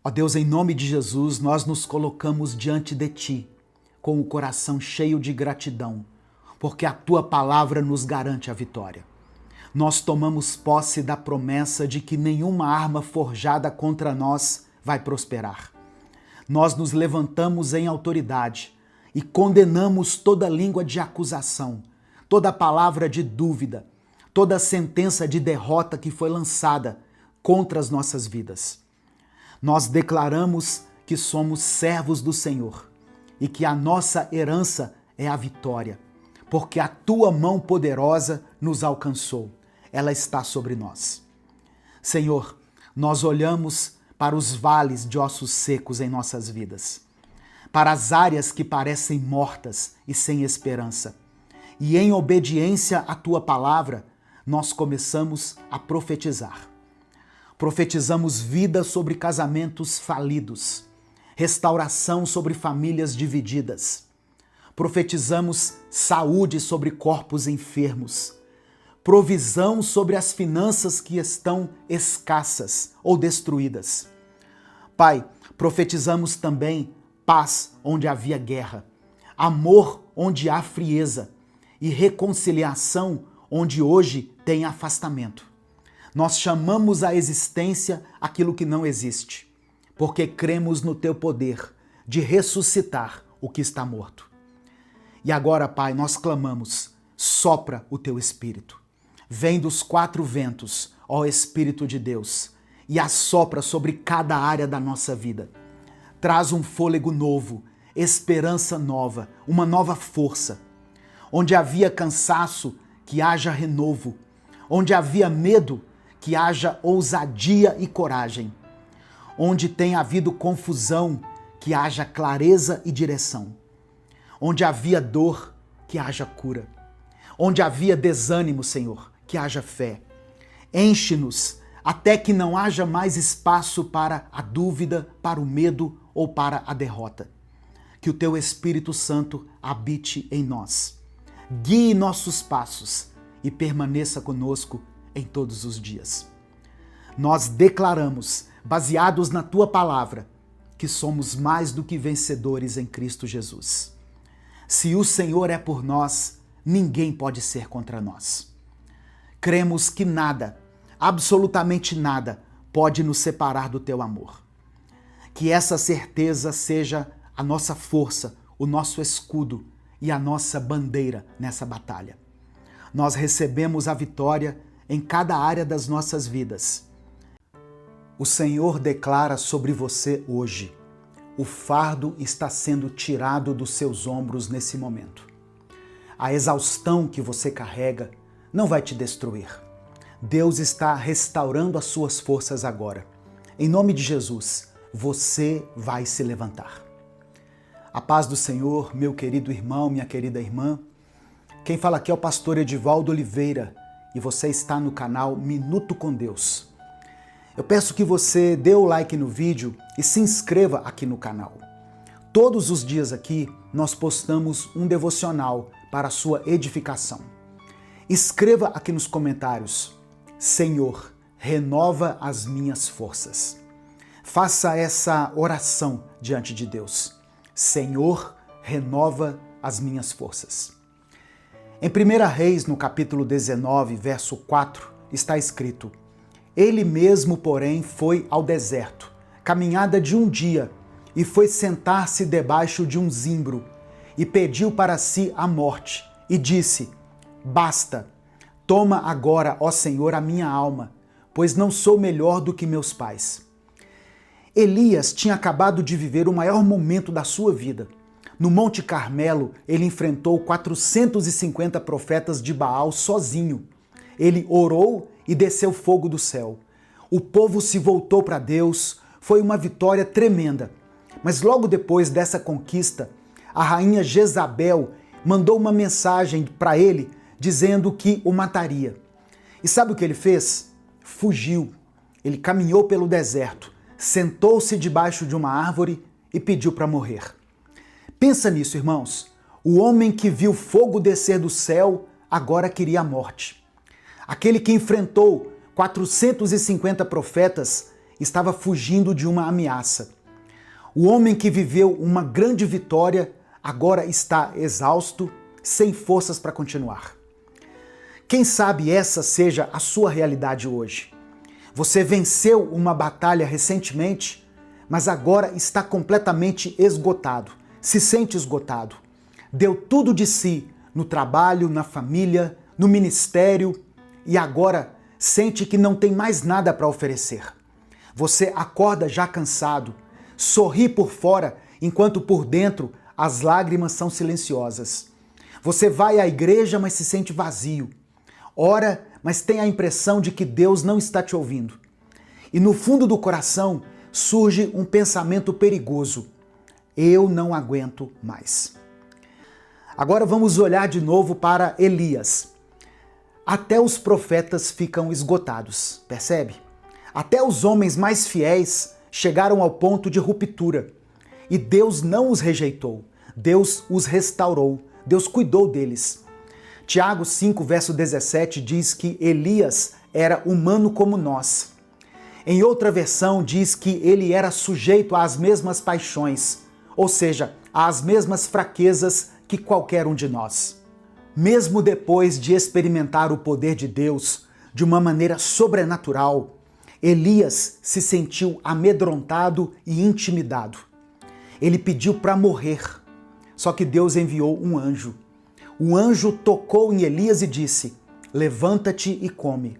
Ó Deus, em nome de Jesus, nós nos colocamos diante de Ti, com o coração cheio de gratidão, porque a Tua palavra nos garante a vitória. Nós tomamos posse da promessa de que nenhuma arma forjada contra nós vai prosperar. Nós nos levantamos em autoridade e condenamos toda língua de acusação, toda palavra de dúvida, toda sentença de derrota que foi lançada contra as nossas vidas. Nós declaramos que somos servos do Senhor e que a nossa herança é a vitória, porque a Tua mão poderosa nos alcançou. Ela está sobre nós. Senhor, nós olhamos para os vales de ossos secos em nossas vidas, para as áreas que parecem mortas e sem esperança. E em obediência à Tua palavra, nós começamos a profetizar. Profetizamos vida sobre casamentos falidos, restauração sobre famílias divididas. Profetizamos saúde sobre corpos enfermos, provisão sobre as finanças que estão escassas ou destruídas. Pai, profetizamos também paz onde havia guerra, amor onde há frieza e reconciliação onde hoje tem afastamento. Nós chamamos à existência aquilo que não existe, porque cremos no Teu poder de ressuscitar o que está morto. E agora, Pai, nós clamamos, sopra o Teu Espírito. Vem dos quatro ventos, ó Espírito de Deus, e assopra sobre cada área da nossa vida. Traz um fôlego novo, esperança nova, uma nova força. Onde havia cansaço, que haja renovo. Onde havia medo, que haja ousadia e coragem. Onde tem havido confusão, que haja clareza e direção. Onde havia dor, que haja cura. Onde havia desânimo, Senhor, que haja fé. Enche-nos até que não haja mais espaço para a dúvida, para o medo ou para a derrota. Que o Teu Espírito Santo habite em nós. Guie nossos passos e permaneça conosco em todos os dias. Nós declaramos, baseados na Tua palavra, que somos mais do que vencedores em Cristo Jesus. Se o Senhor é por nós, ninguém pode ser contra nós. Cremos que nada, absolutamente nada, pode nos separar do Teu amor. Que essa certeza seja a nossa força, o nosso escudo e a nossa bandeira nessa batalha. Nós recebemos a vitória em cada área das nossas vidas. O Senhor declara sobre você hoje: o fardo está sendo tirado dos seus ombros nesse momento. A exaustão que você carrega não vai te destruir. Deus está restaurando as suas forças agora. Em nome de Jesus, você vai se levantar. A paz do Senhor, meu querido irmão, minha querida irmã. Quem fala aqui é o pastor Edivaldo Oliveira e você está no canal Minuto com Deus. Eu peço que você dê o like no vídeo e se inscreva aqui no canal. Todos os dias aqui nós postamos um devocional para a sua edificação. Escreva aqui nos comentários: Senhor, renova as minhas forças. Faça essa oração diante de Deus. Senhor, renova as minhas forças. Em 1 Reis, no capítulo 19, verso 4, está escrito: Ele mesmo, porém, foi ao deserto, caminhada de um dia, e foi sentar-se debaixo de um zimbro, e pediu para si a morte, e disse: Basta, toma agora, ó Senhor, a minha alma, pois não sou melhor do que meus pais. Elias tinha acabado de viver o maior momento da sua vida. No Monte Carmelo, ele enfrentou 450 profetas de Baal sozinho. Ele orou e desceu fogo do céu. O povo se voltou para Deus, foi uma vitória tremenda. Mas logo depois dessa conquista, a rainha Jezabel mandou uma mensagem para ele dizendo que o mataria. E sabe o que ele fez? Fugiu. Ele caminhou pelo deserto, sentou-se debaixo de uma árvore e pediu para morrer. Pensa nisso, irmãos. O homem que viu fogo descer do céu agora queria a morte. Aquele que enfrentou 450 profetas estava fugindo de uma ameaça. O homem que viveu uma grande vitória agora está exausto, sem forças para continuar. Quem sabe essa seja a sua realidade hoje. Você venceu uma batalha recentemente, mas agora está completamente esgotado, se sente esgotado. Deu tudo de si no trabalho, na família, no ministério e agora sente que não tem mais nada para oferecer. Você acorda já cansado, sorri por fora enquanto por dentro as lágrimas são silenciosas. Você vai à igreja, mas se sente vazio. Ora, mas tem a impressão de que Deus não está te ouvindo. E no fundo do coração surge um pensamento perigoso. Eu não aguento mais. Agora vamos olhar de novo para Elias. Até os profetas ficam esgotados, percebe? Até os homens mais fiéis chegaram ao ponto de ruptura. E Deus não os rejeitou, Deus os restaurou, Deus cuidou deles. Tiago 5, verso 17 diz que Elias era humano como nós. Em outra versão diz que ele era sujeito às mesmas paixões, ou seja, às mesmas fraquezas que qualquer um de nós. Mesmo depois de experimentar o poder de Deus de uma maneira sobrenatural, Elias se sentiu amedrontado e intimidado. Ele pediu para morrer, só que Deus enviou um anjo. O anjo tocou em Elias e disse: levanta-te e come.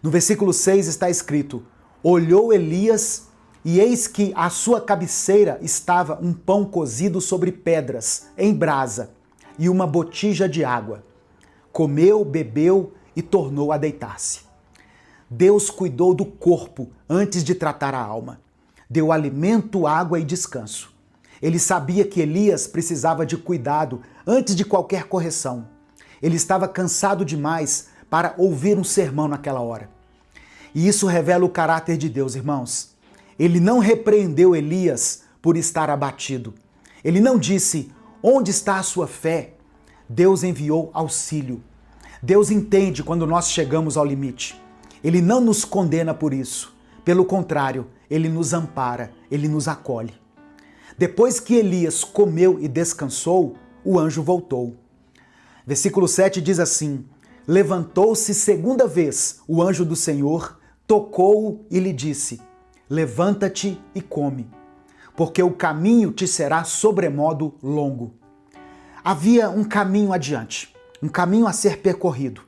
No versículo 6 está escrito: olhou Elias e eis que à sua cabeceira estava um pão cozido sobre pedras, em brasa, e uma botija de água. Comeu, bebeu e tornou a deitar-se. Deus cuidou do corpo antes de tratar a alma. Deu alimento, água e descanso. Ele sabia que Elias precisava de cuidado antes de qualquer correção. Ele estava cansado demais para ouvir um sermão naquela hora. E isso revela o caráter de Deus, irmãos. Ele não repreendeu Elias por estar abatido. Ele não disse: onde está a sua fé? Deus enviou auxílio. Deus entende quando nós chegamos ao limite. Ele não nos condena por isso. Pelo contrário, ele nos ampara, ele nos acolhe. Depois que Elias comeu e descansou, o anjo voltou. Versículo 7 diz assim: levantou-se segunda vez o anjo do Senhor, tocou-o e lhe disse: levanta-te e come, porque o caminho te será sobremodo longo. Havia um caminho adiante, um caminho a ser percorrido,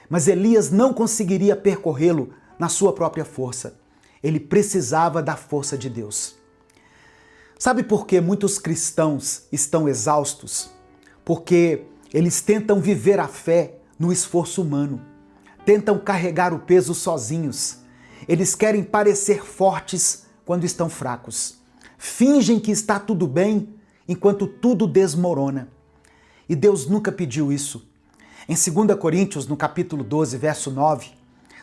mas Elias não conseguiria percorrê-lo na sua própria força. Ele precisava da força de Deus. Sabe por que muitos cristãos estão exaustos? Porque eles tentam viver a fé no esforço humano, tentam carregar o peso sozinhos. Eles querem parecer fortes quando estão fracos. Fingem que está tudo bem enquanto tudo desmorona. E Deus nunca pediu isso. Em 2 Coríntios, no capítulo 12, verso 9,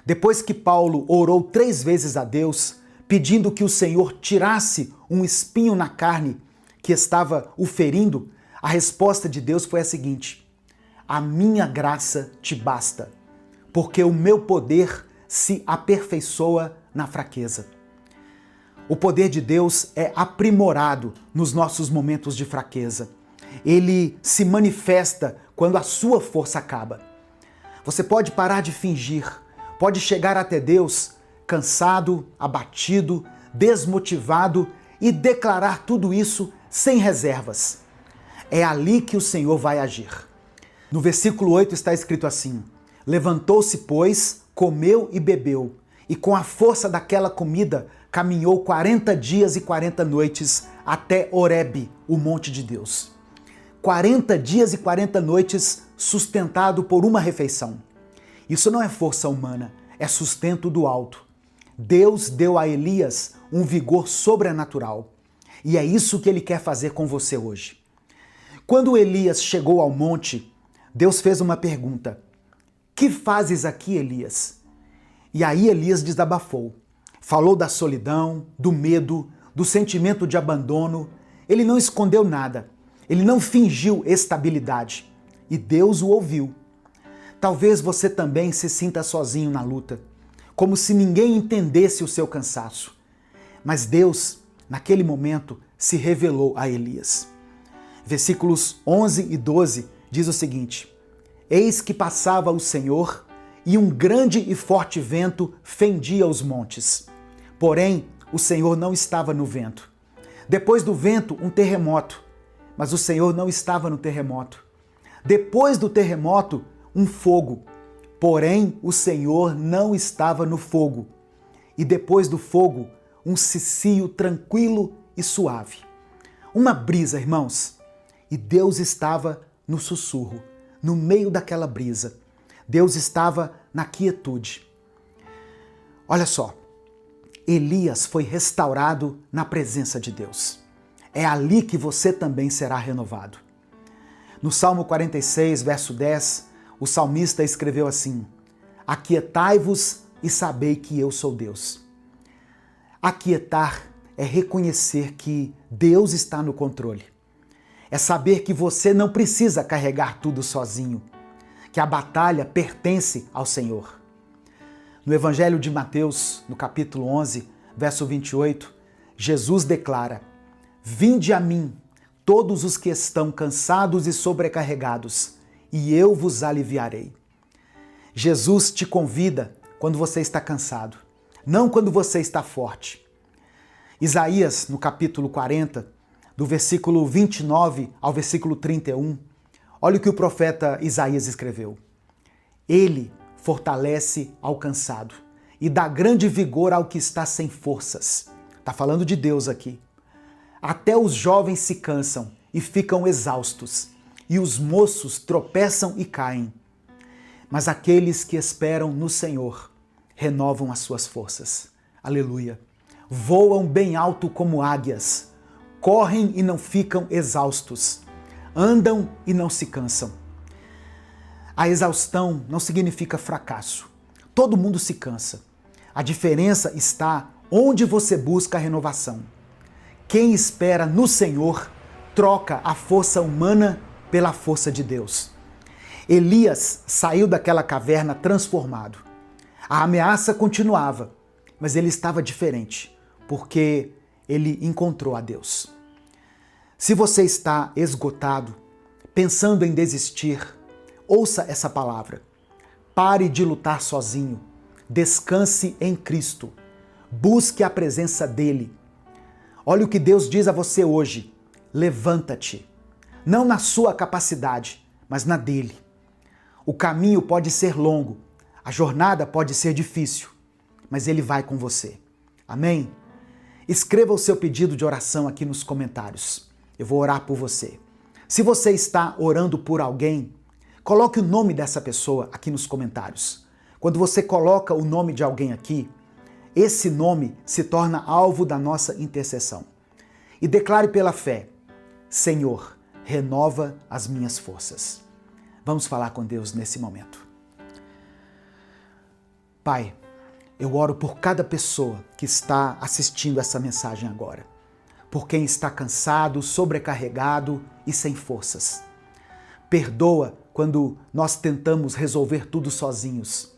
depois que Paulo orou 3 vezes a Deus, pedindo que o Senhor tirasse um espinho na carne que estava o ferindo, a resposta de Deus foi a seguinte: a minha graça te basta, porque o meu poder se aperfeiçoa na fraqueza. O poder de Deus é aprimorado nos nossos momentos de fraqueza. Ele se manifesta quando a sua força acaba. Você pode parar de fingir, pode chegar até Deus cansado, abatido, desmotivado e declarar tudo isso sem reservas. É ali que o Senhor vai agir. No versículo 8 está escrito assim: levantou-se, pois, comeu e bebeu, e com a força daquela comida caminhou 40 dias e 40 noites até Horebe, o monte de Deus. 40 dias e 40 noites sustentado por uma refeição. Isso não é força humana, é sustento do alto. Deus deu a Elias um vigor sobrenatural. E é isso que ele quer fazer com você hoje. Quando Elias chegou ao monte, Deus fez uma pergunta: que fazes aqui, Elias? E aí Elias desabafou. Falou da solidão, do medo, do sentimento de abandono. Ele não escondeu nada. Ele não fingiu estabilidade. E Deus o ouviu. Talvez você também se sinta sozinho na luta, como se ninguém entendesse o seu cansaço. Mas Deus, naquele momento, se revelou a Elias. Versículos 11 e 12 diz o seguinte: Eis que passava o Senhor, e um grande e forte vento fendia os montes. Porém, o Senhor não estava no vento. Depois do vento, um terremoto, mas o Senhor não estava no terremoto. Depois do terremoto, um fogo, porém o Senhor não estava no fogo. E depois do fogo, um cicio tranquilo e suave. Uma brisa, irmãos. E Deus estava no sussurro, no meio daquela brisa. Deus estava na quietude. Olha só, Elias foi restaurado na presença de Deus. É ali que você também será renovado. No Salmo 46, verso 10, o salmista escreveu assim: Aquietai-vos e sabei que eu sou Deus. Aquietar é reconhecer que Deus está no controle. É saber que você não precisa carregar tudo sozinho, que a batalha pertence ao Senhor. No Evangelho de Mateus, no capítulo 11, verso 28, Jesus declara: Vinde a mim, todos os que estão cansados e sobrecarregados, e eu vos aliviarei. Jesus te convida quando você está cansado, não quando você está forte. Isaías, no capítulo 40, do versículo 29 ao versículo 31, olha o que o profeta Isaías escreveu. Ele fortalece ao cansado e dá grande vigor ao que está sem forças. Está falando de Deus aqui. Até os jovens se cansam e ficam exaustos, e os moços tropeçam e caem. Mas aqueles que esperam no Senhor renovam as suas forças. Aleluia! Voam bem alto como águias, correm e não ficam exaustos, andam e não se cansam. A exaustão não significa fracasso. Todo mundo se cansa. A diferença está onde você busca a renovação. Quem espera no Senhor troca a força humana pela força de Deus. Elias saiu daquela caverna transformado. A ameaça continuava, mas ele estava diferente, porque ele encontrou a Deus. Se você está esgotado, pensando em desistir, ouça essa palavra. Pare de lutar sozinho. Descanse em Cristo. Busque a presença dele. Olha o que Deus diz a você hoje. Levanta-te. Não na sua capacidade, mas na dele. O caminho pode ser longo, a jornada pode ser difícil, mas ele vai com você. Amém? Escreva o seu pedido de oração aqui nos comentários. Eu vou orar por você. Se você está orando por alguém, coloque o nome dessa pessoa aqui nos comentários. Quando você coloca o nome de alguém aqui, esse nome se torna alvo da nossa intercessão. E declare pela fé: Senhor, renova as minhas forças. Vamos falar com Deus nesse momento. Pai, eu oro por cada pessoa que está assistindo essa mensagem agora. Por quem está cansado, sobrecarregado e sem forças. Perdoa quando nós tentamos resolver tudo sozinhos.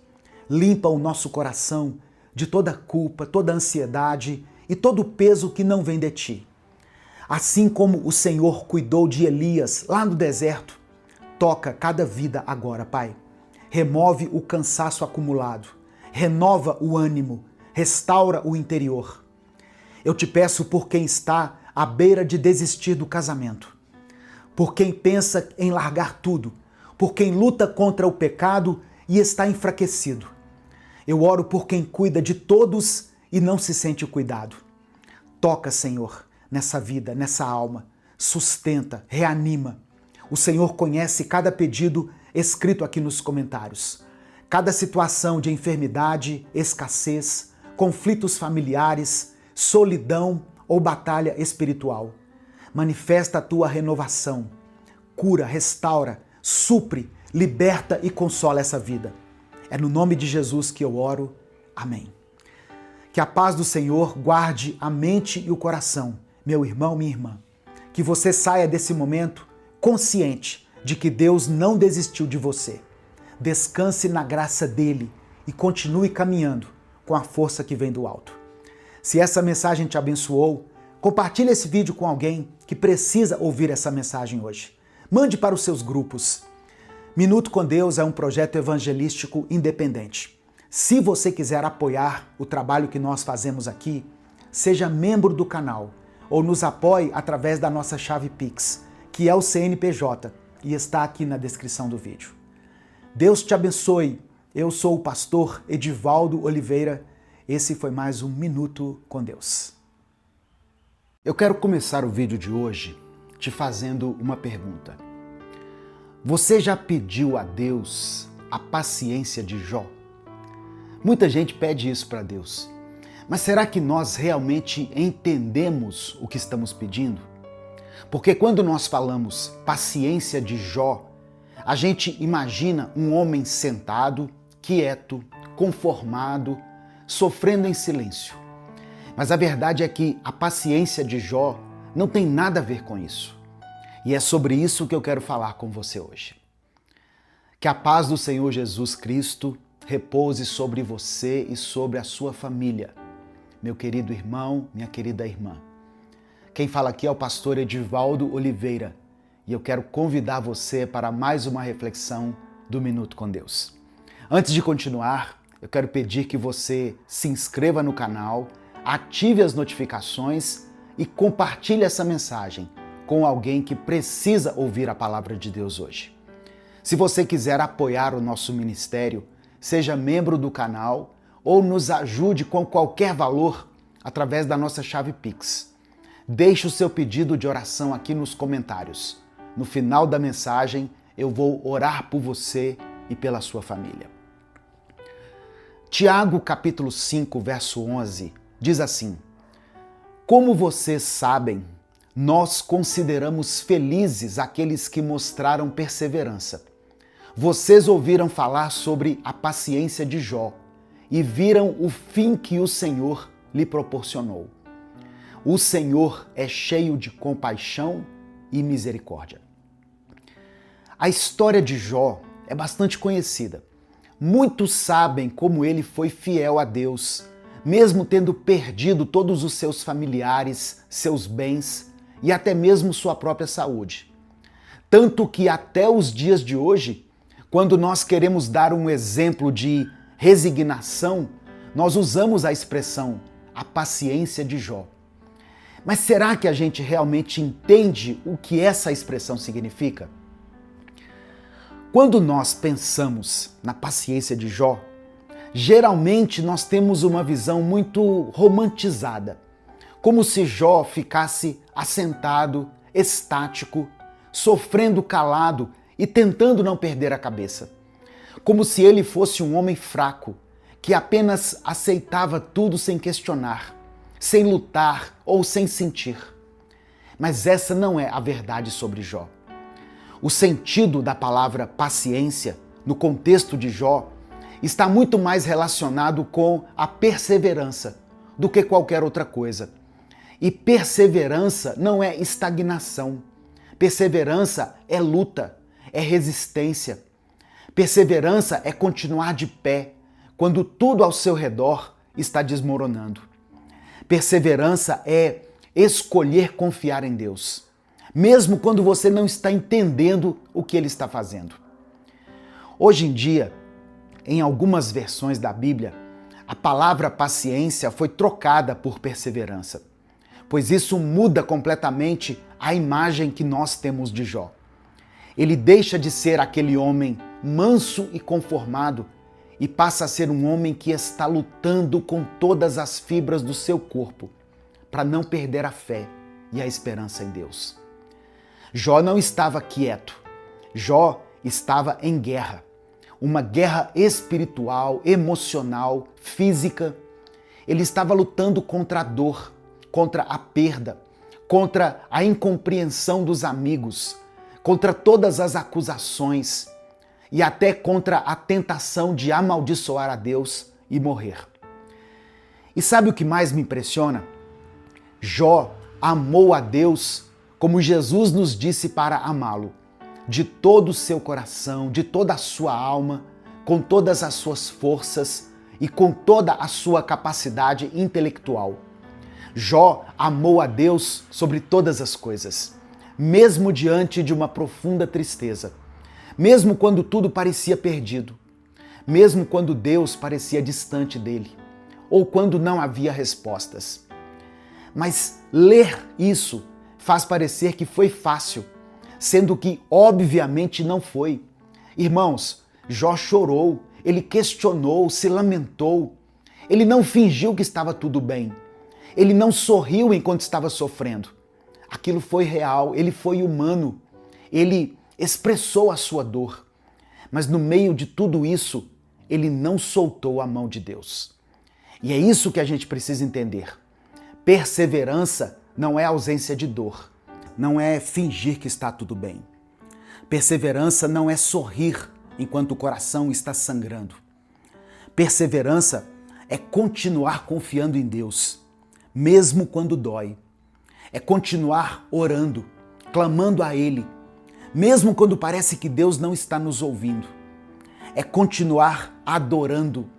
Limpa o nosso coração de toda culpa, toda ansiedade e todo o peso que não vem de ti. Assim como o Senhor cuidou de Elias lá no deserto, toca cada vida agora, Pai. Remove o cansaço acumulado, renova o ânimo, restaura o interior. Eu te peço por quem está à beira de desistir do casamento, por quem pensa em largar tudo, por quem luta contra o pecado e está enfraquecido. Eu oro por quem cuida de todos e não se sente cuidado. Toca, Senhor, nessa vida, nessa alma. Sustenta, reanima. O Senhor conhece cada pedido escrito aqui nos comentários. Cada situação de enfermidade, escassez, conflitos familiares, solidão ou batalha espiritual. Manifesta a tua renovação. Cura, restaura, supre, liberta e consola essa vida. É no nome de Jesus que eu oro. Amém. Que a paz do Senhor guarde a mente e o coração, meu irmão, minha irmã. Que você saia desse momento consciente de que Deus não desistiu de você. Descanse na graça dele e continue caminhando, com a força que vem do alto. Se essa mensagem te abençoou, compartilhe esse vídeo com alguém que precisa ouvir essa mensagem hoje. Mande para os seus grupos. Minuto com Deus é um projeto evangelístico independente. Se você quiser apoiar o trabalho que nós fazemos aqui, seja membro do canal ou nos apoie através da nossa chave Pix, que é o CNPJ, e está aqui na descrição do vídeo. Deus te abençoe. Eu sou o pastor Edivaldo Oliveira. Esse foi mais um Minuto com Deus. Eu quero começar o vídeo de hoje te fazendo uma pergunta. Você já pediu a Deus a paciência de Jó? Muita gente pede isso para Deus. Mas será que nós realmente entendemos o que estamos pedindo? Porque quando nós falamos paciência de Jó, a gente imagina um homem sentado, quieto, conformado, sofrendo em silêncio. Mas a verdade é que a paciência de Jó não tem nada a ver com isso. E é sobre isso que eu quero falar com você hoje. Que a paz do Senhor Jesus Cristo repouse sobre você e sobre a sua família. Meu querido irmão, minha querida irmã. Quem fala aqui é o pastor Edivaldo Oliveira e eu quero convidar você para mais uma reflexão do Minuto com Deus. Antes de continuar, eu quero pedir que você se inscreva no canal, ative as notificações e compartilhe essa mensagem com alguém que precisa ouvir a palavra de Deus hoje. Se você quiser apoiar o nosso ministério, seja membro do canal ou nos ajude com qualquer valor através da nossa chave Pix. Deixe o seu pedido de oração aqui nos comentários. No final da mensagem, eu vou orar por você e pela sua família. Tiago, capítulo 5, verso 11, diz assim: Como vocês sabem, nós consideramos felizes aqueles que mostraram perseverança. Vocês ouviram falar sobre a paciência de Jó e viram o fim que o Senhor lhe proporcionou. O Senhor é cheio de compaixão e misericórdia. A história de Jó é bastante conhecida. Muitos sabem como ele foi fiel a Deus, mesmo tendo perdido todos os seus familiares, seus bens e até mesmo sua própria saúde. Tanto que até os dias de hoje, quando nós queremos dar um exemplo de resignação, nós usamos a expressão a paciência de Jó. Mas será que a gente realmente entende o que essa expressão significa? Quando nós pensamos na paciência de Jó, geralmente nós temos uma visão muito romantizada, como se Jó ficasse assentado, estático, sofrendo calado e tentando não perder a cabeça. Como se ele fosse um homem fraco, que apenas aceitava tudo sem questionar, sem lutar ou sem sentir. Mas essa não é a verdade sobre Jó. O sentido da palavra paciência, no contexto de Jó, está muito mais relacionado com a perseverança do que qualquer outra coisa. E perseverança não é estagnação. Perseverança é luta, é resistência. Perseverança é continuar de pé quando tudo ao seu redor está desmoronando. Perseverança é escolher confiar em Deus, mesmo quando você não está entendendo o que Ele está fazendo. Hoje em dia, em algumas versões da Bíblia, a palavra paciência foi trocada por perseverança, pois isso muda completamente a imagem que nós temos de Jó. Ele deixa de ser aquele homem manso e conformado e passa a ser um homem que está lutando com todas as fibras do seu corpo para não perder a fé e a esperança em Deus. Jó não estava quieto. Jó estava em guerra. Uma guerra espiritual, emocional, física. Ele estava lutando contra a dor, contra a perda, contra a incompreensão dos amigos, contra todas as acusações e até contra a tentação de amaldiçoar a Deus e morrer. E sabe o que mais me impressiona? Jó amou a Deus como Jesus nos disse para amá-lo, de todo o seu coração, de toda a sua alma, com todas as suas forças e com toda a sua capacidade intelectual. Jó amou a Deus sobre todas as coisas, mesmo diante de uma profunda tristeza, mesmo quando tudo parecia perdido, mesmo quando Deus parecia distante dele, ou quando não havia respostas. Mas ler isso faz parecer que foi fácil, sendo que obviamente não foi. Irmãos, Jó chorou, ele questionou, se lamentou. Ele não fingiu que estava tudo bem. Ele não sorriu enquanto estava sofrendo. Aquilo foi real, ele foi humano. Ele expressou a sua dor. Mas no meio de tudo isso, ele não soltou a mão de Deus. E é isso que a gente precisa entender. Perseverança não é ausência de dor. Não é fingir que está tudo bem. Perseverança não é sorrir enquanto o coração está sangrando. Perseverança é continuar confiando em Deus, mesmo quando dói. É continuar orando, clamando a Ele, mesmo quando parece que Deus não está nos ouvindo. É continuar adorando,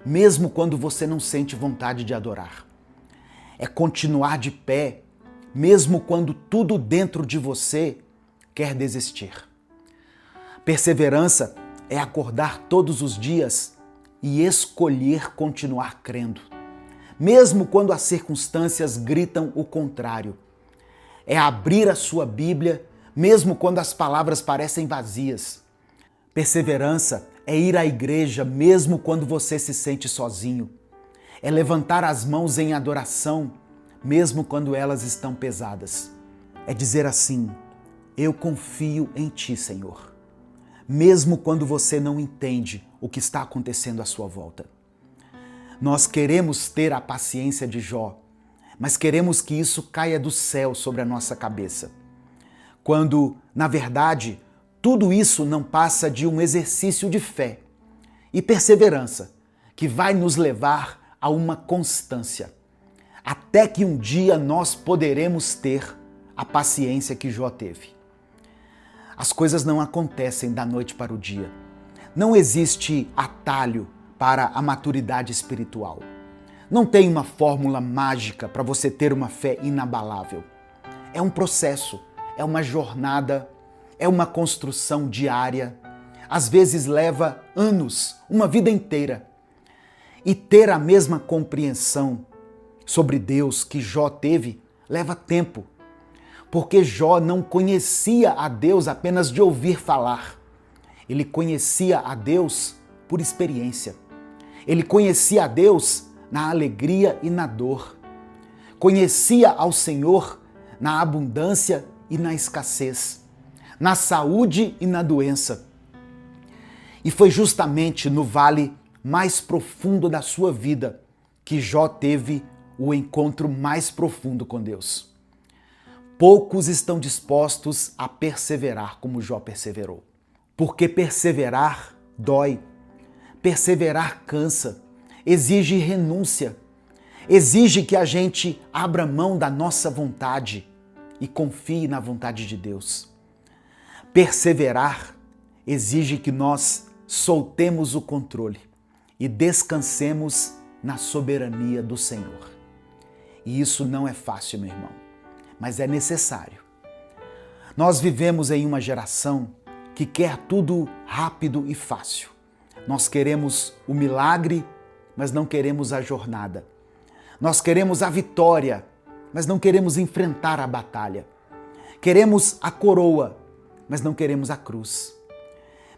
mesmo quando você não sente vontade de adorar. É continuar de pé, mesmo quando tudo dentro de você quer desistir. Perseverança é acordar todos os dias e escolher continuar crendo, mesmo quando as circunstâncias gritam o contrário. É abrir a sua Bíblia, mesmo quando as palavras parecem vazias. Perseverança é ir à igreja, mesmo quando você se sente sozinho. É levantar as mãos em adoração, mesmo quando elas estão pesadas. É dizer assim: eu confio em Ti, Senhor, mesmo quando você não entende o que está acontecendo à sua volta. Nós queremos ter a paciência de Jó, mas queremos que isso caia do céu sobre a nossa cabeça. Quando, na verdade, tudo isso não passa de um exercício de fé e perseverança que vai nos levar a uma constância, até que um dia nós poderemos ter a paciência que Jó teve. As coisas não acontecem da noite para o dia. Não existe atalho para a maturidade espiritual. Não tem uma fórmula mágica para você ter uma fé inabalável. É um processo, é uma jornada, é uma construção diária. Às vezes leva anos, uma vida inteira. E ter a mesma compreensão sobre Deus que Jó teve leva tempo, porque Jó não conhecia a Deus apenas de ouvir falar. Ele conhecia a Deus por experiência. Ele conhecia a Deus na alegria e na dor. Conhecia ao Senhor na abundância e na escassez, na saúde e na doença. E foi justamente no vale mais profundo da sua vida que Jó teve o encontro mais profundo com Deus. Poucos estão dispostos a perseverar como Jó perseverou, porque perseverar dói, perseverar cansa, exige renúncia, exige que a gente abra mão da nossa vontade e confie na vontade de Deus. Perseverar exige que nós soltemos o controle e descansemos na soberania do Senhor. E isso não é fácil, meu irmão, mas é necessário. Nós vivemos em uma geração que quer tudo rápido e fácil. Nós queremos o milagre, mas não queremos a jornada. Nós queremos a vitória, mas não queremos enfrentar a batalha. Queremos a coroa, mas não queremos a cruz.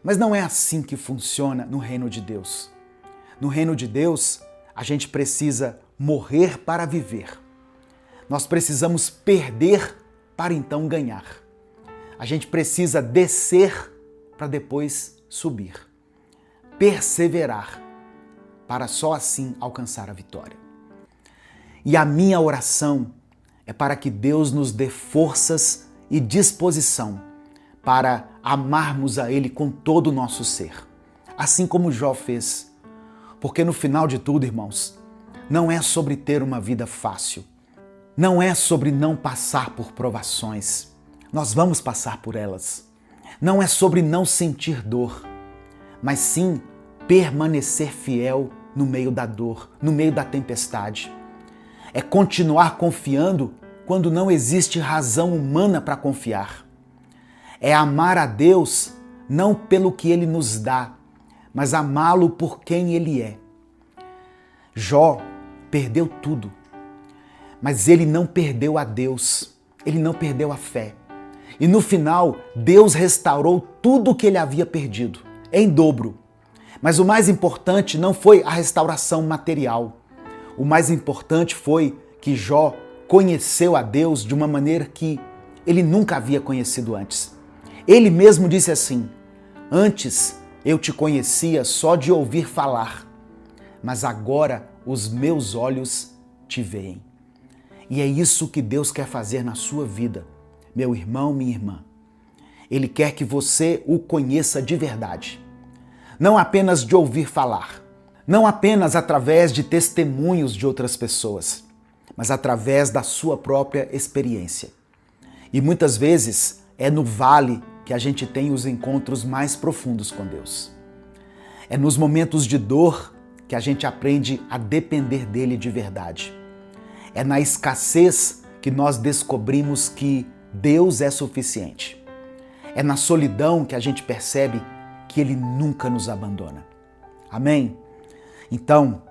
Mas não é assim que funciona no reino de Deus. No reino de Deus, a gente precisa morrer para viver. Nós precisamos perder para então ganhar. A gente precisa descer para depois subir. Perseverar para só assim alcançar a vitória. E a minha oração é para que Deus nos dê forças e disposição para amarmos a Ele com todo o nosso ser, assim como Jó fez. Porque no final de tudo, irmãos, não é sobre ter uma vida fácil, não é sobre não passar por provações, nós vamos passar por elas. Não é sobre não sentir dor, mas sim permanecer fiel no meio da dor, no meio da tempestade. É continuar confiando quando não existe razão humana para confiar. É amar a Deus não pelo que Ele nos dá, mas amá-lo por quem Ele é. Jó perdeu tudo, mas ele não perdeu a Deus, ele não perdeu a fé. E no final, Deus restaurou tudo o que ele havia perdido, em dobro. Mas o mais importante não foi a restauração material. O mais importante foi que Jó conheceu a Deus de uma maneira que ele nunca havia conhecido antes. Ele mesmo disse assim: antes eu te conhecia só de ouvir falar, mas agora os meus olhos te veem. E é isso que Deus quer fazer na sua vida, meu irmão, minha irmã. Ele quer que você o conheça de verdade. Não apenas de ouvir falar, não apenas através de testemunhos de outras pessoas, mas através da sua própria experiência. E muitas vezes é no vale que a gente tem os encontros mais profundos com Deus. É nos momentos de dor que a gente aprende a depender dele de verdade. É na escassez que nós descobrimos que Deus é suficiente. É na solidão que a gente percebe que Ele nunca nos abandona. Amém? Então,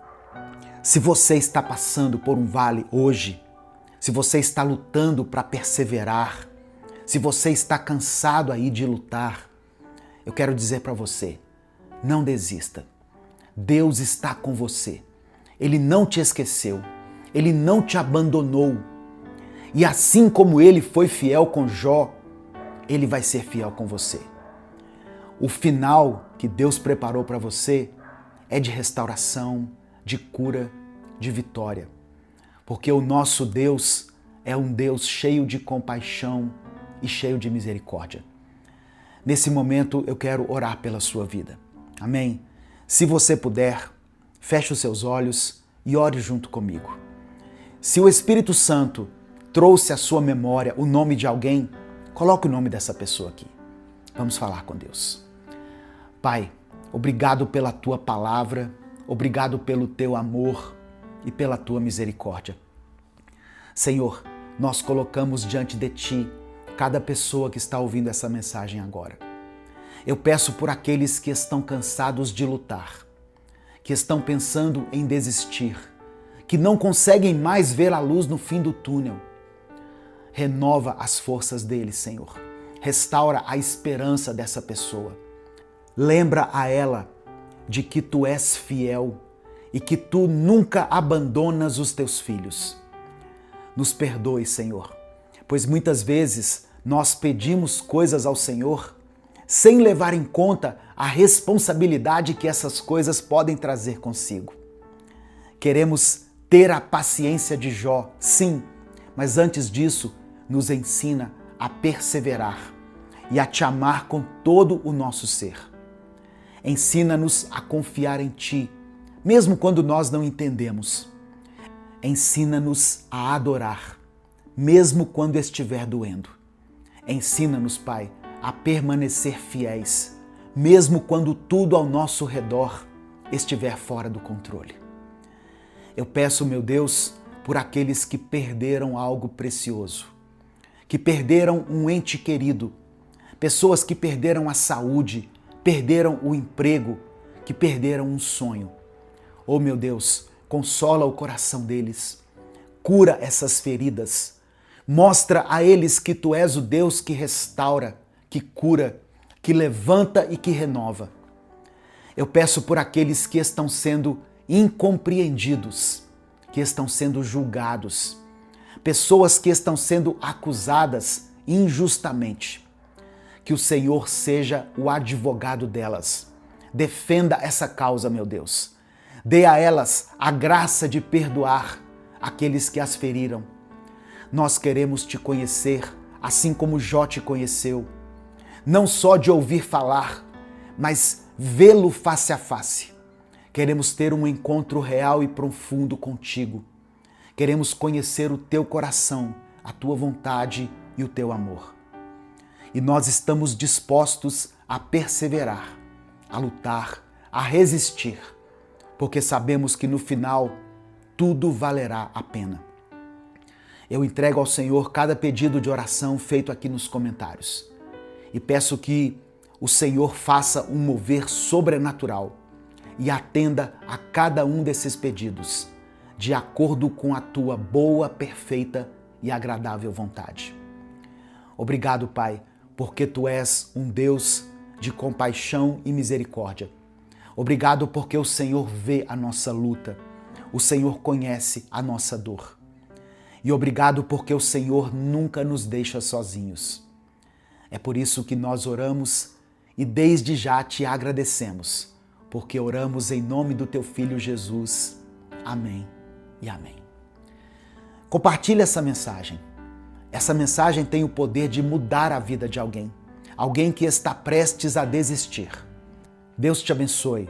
se você está passando por um vale hoje, se você está lutando para perseverar, se você está cansado aí de lutar, eu quero dizer para você, não desista. Deus está com você. Ele não te esqueceu. Ele não te abandonou. E assim como Ele foi fiel com Jó, Ele vai ser fiel com você. O final que Deus preparou para você é de restauração, de cura, de vitória. Porque o nosso Deus é um Deus cheio de compaixão e cheio de misericórdia. Nesse momento eu quero orar pela sua vida. Amém? Se você puder, feche os seus olhos e ore junto comigo. Se o Espírito Santo trouxe à sua memória o nome de alguém, coloque o nome dessa pessoa aqui. Vamos falar com Deus. Pai, obrigado pela Tua palavra, obrigado pelo Teu amor e pela Tua misericórdia. Senhor, nós colocamos diante de Ti cada pessoa que está ouvindo essa mensagem agora. Eu peço por aqueles que estão cansados de lutar, que estão pensando em desistir, que não conseguem mais ver a luz no fim do túnel. Renova as forças deles, Senhor. Restaura a esperança dessa pessoa. Lembra a ela de que Tu és fiel e que Tu nunca abandonas os Teus filhos. Nos perdoe, Senhor, pois muitas vezes nós pedimos coisas ao Senhor sem levar em conta a responsabilidade que essas coisas podem trazer consigo. Queremos ter a paciência de Jó, sim, mas antes disso, nos ensina a perseverar e a Te amar com todo o nosso ser. Ensina-nos a confiar em Ti, mesmo quando nós não entendemos. Ensina-nos a adorar, mesmo quando estiver doendo. Ensina-nos, Pai, a permanecer fiéis, mesmo quando tudo ao nosso redor estiver fora do controle. Eu peço, meu Deus, por aqueles que perderam algo precioso, que perderam um ente querido, pessoas que perderam a saúde, perderam o emprego, que perderam um sonho. Oh, meu Deus, consola o coração deles, cura essas feridas, mostra a eles que Tu és o Deus que restaura, que cura, que levanta e que renova. Eu peço por aqueles que estão sendo incompreendidos, que estão sendo julgados, pessoas que estão sendo acusadas injustamente. Que o Senhor seja o advogado delas. Defenda essa causa, meu Deus. Dê a elas a graça de perdoar aqueles que as feriram. Nós queremos Te conhecer, assim como Jó te conheceu. Não só de ouvir falar, mas vê-lo face a face. Queremos ter um encontro real e profundo contigo. Queremos conhecer o Teu coração, a Tua vontade e o Teu amor. E nós estamos dispostos a perseverar, a lutar, a resistir, porque sabemos que no final tudo valerá a pena. Eu entrego ao Senhor cada pedido de oração feito aqui nos comentários e peço que o Senhor faça um mover sobrenatural e atenda a cada um desses pedidos, de acordo com a tua boa, perfeita e agradável vontade. Obrigado, Pai, porque Tu és um Deus de compaixão e misericórdia. Obrigado porque o Senhor vê a nossa luta, o Senhor conhece a nossa dor. E obrigado porque o Senhor nunca nos deixa sozinhos. É por isso que nós oramos e desde já Te agradecemos, porque oramos em nome do Teu Filho Jesus. Amém e amém. Compartilhe essa mensagem. Essa mensagem tem o poder de mudar a vida de alguém. Alguém que está prestes a desistir. Deus te abençoe.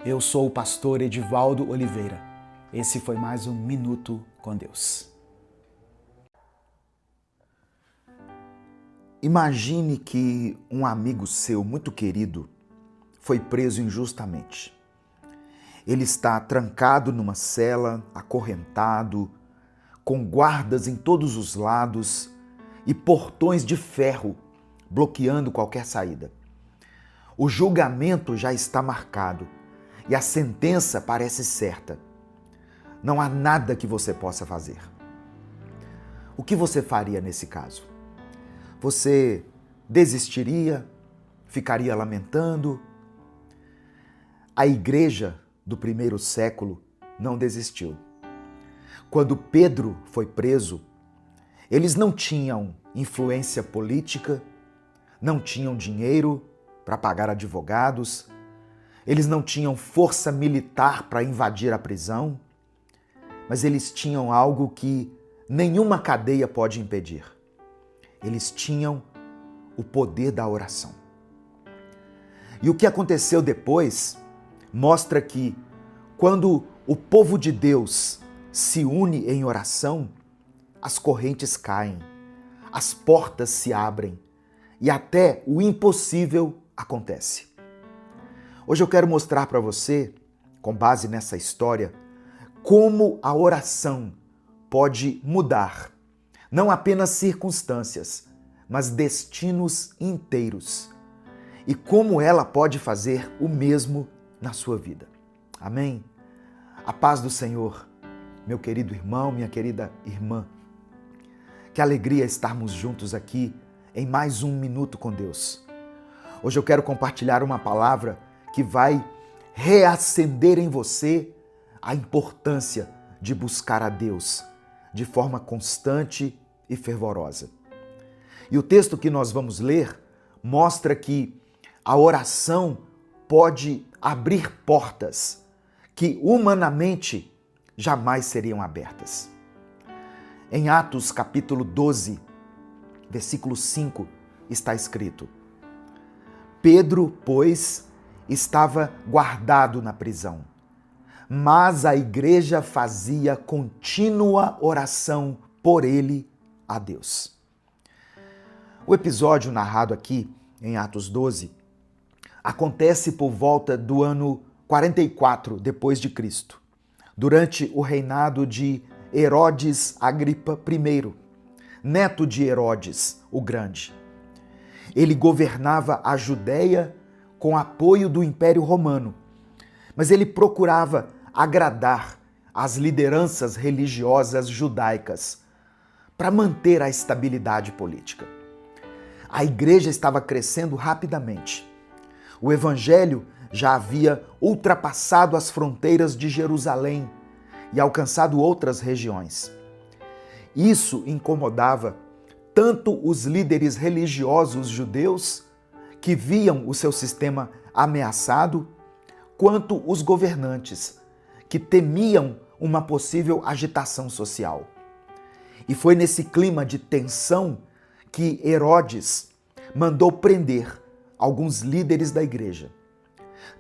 Eu sou o pastor Edivaldo Oliveira. Esse foi mais um Minuto com Deus. Imagine que um amigo seu muito querido foi preso injustamente. Ele está trancado numa cela, acorrentado, com guardas em todos os lados e portões de ferro bloqueando qualquer saída. O julgamento já está marcado e a sentença parece certa. Não há nada que você possa fazer. O que você faria nesse caso? Você desistiria? Ficaria lamentando? A igreja do primeiro século não desistiu. Quando Pedro foi preso, eles não tinham influência política, não tinham dinheiro para pagar advogados, eles não tinham força militar para invadir a prisão, mas eles tinham algo que nenhuma cadeia pode impedir. Eles tinham o poder da oração. E o que aconteceu depois mostra que quando o povo de Deus se une em oração, as correntes caem, as portas se abrem e até o impossível acontece. Hoje eu quero mostrar para você, com base nessa história, como a oração pode mudar não apenas circunstâncias, mas destinos inteiros. E como ela pode fazer o mesmo na sua vida. Amém? A paz do Senhor, meu querido irmão, minha querida irmã. Que alegria estarmos juntos aqui em mais um Minuto com Deus. Hoje eu quero compartilhar uma palavra que vai reacender em você a importância de buscar a Deus de forma constante e fervorosa. E o texto que nós vamos ler mostra que a oração pode abrir portas que humanamente jamais seriam abertas. Em Atos capítulo 12, versículo 5, está escrito: Pedro, pois, estava guardado na prisão, mas a igreja fazia contínua oração por ele a Deus. O episódio narrado aqui em Atos 12 acontece por volta do ano 44 depois de Cristo, durante o reinado de Herodes Agripa I, neto de Herodes o Grande. Ele governava a Judéia com apoio do Império Romano, mas ele procurava agradar as lideranças religiosas judaicas para manter a estabilidade política. A igreja estava crescendo rapidamente. O evangelho já havia ultrapassado as fronteiras de Jerusalém e alcançado outras regiões. Isso incomodava tanto os líderes religiosos judeus, que viam o seu sistema ameaçado, quanto os governantes, que temiam uma possível agitação social. E foi nesse clima de tensão que Herodes mandou prender alguns líderes da igreja.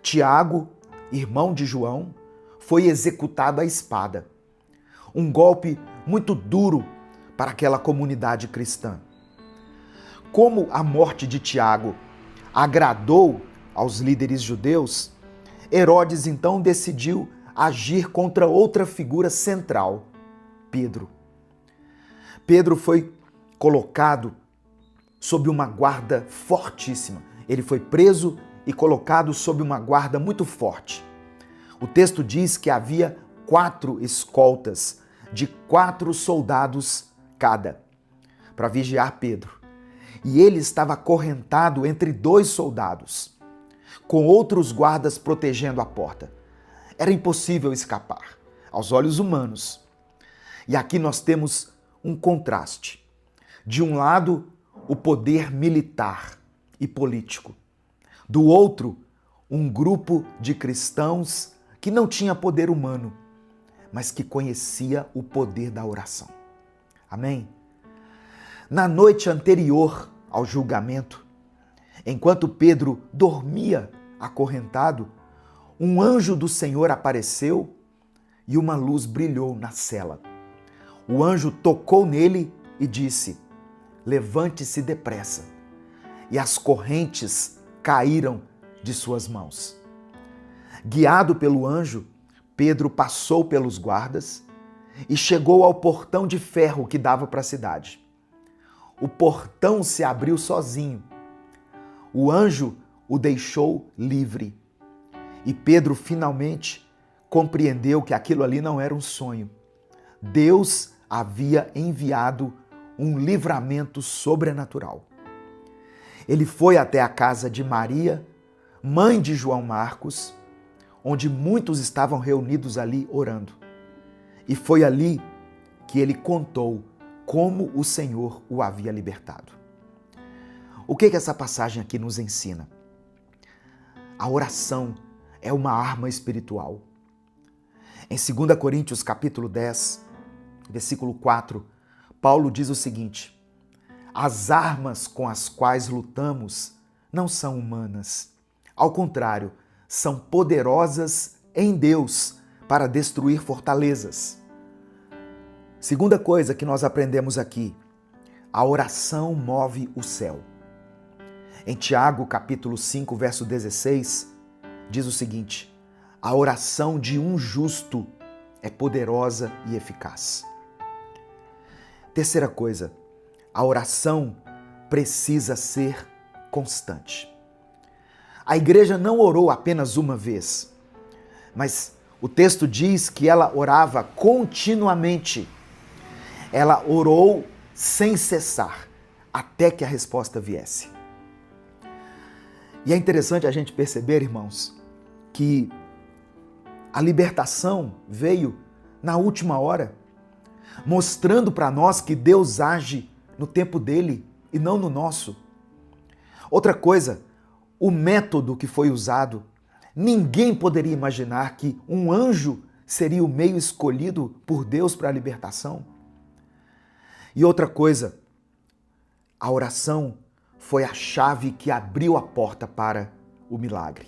Tiago, irmão de João, foi executado à espada. Um golpe muito duro para aquela comunidade cristã. Como a morte de Tiago agradou aos líderes judeus, Herodes então decidiu agir contra outra figura central, Pedro. Pedro foi colocado sob uma guarda fortíssima. Ele foi preso e colocado sob uma guarda muito forte. O texto diz que havia 4 escoltas de 4 soldados cada para vigiar Pedro. E ele estava acorrentado entre 2 soldados, com outros guardas protegendo a porta. Era impossível escapar, aos olhos humanos. E aqui nós temos um contraste. De um lado, o poder militar e político. Do outro, um grupo de cristãos que não tinha poder humano, mas que conhecia o poder da oração. Amém? Na noite anterior ao julgamento, enquanto Pedro dormia acorrentado, um anjo do Senhor apareceu e uma luz brilhou na cela. O anjo tocou nele e disse: levante-se depressa. E as correntes caíram de suas mãos. Guiado pelo anjo, Pedro passou pelos guardas e chegou ao portão de ferro que dava para a cidade. O portão se abriu sozinho. O anjo o deixou livre. E Pedro finalmente compreendeu que aquilo ali não era um sonho. Deus havia enviado um livramento sobrenatural. Ele foi até a casa de Maria, mãe de João Marcos, onde muitos estavam reunidos ali orando. E foi ali que ele contou como o Senhor o havia libertado. O que essa passagem aqui nos ensina? A oração é uma arma espiritual. Em 2 Coríntios capítulo 10, versículo 4, Paulo diz o seguinte: as armas com as quais lutamos não são humanas. Ao contrário, são poderosas em Deus para destruir fortalezas. Segunda coisa que nós aprendemos aqui, a oração move o céu. Em Tiago, capítulo 5, verso 16, diz o seguinte: a oração de um justo é poderosa e eficaz. Terceira coisa, a oração precisa ser constante. A igreja não orou apenas uma vez, mas o texto diz que ela orava continuamente. Ela orou sem cessar, até que a resposta viesse. E é interessante a gente perceber, irmãos, que a libertação veio na última hora, mostrando para nós que Deus age no tempo dele e não no nosso. Outra coisa, o método que foi usado, ninguém poderia imaginar que um anjo seria o meio escolhido por Deus para a libertação. E outra coisa, a oração foi a chave que abriu a porta para o milagre.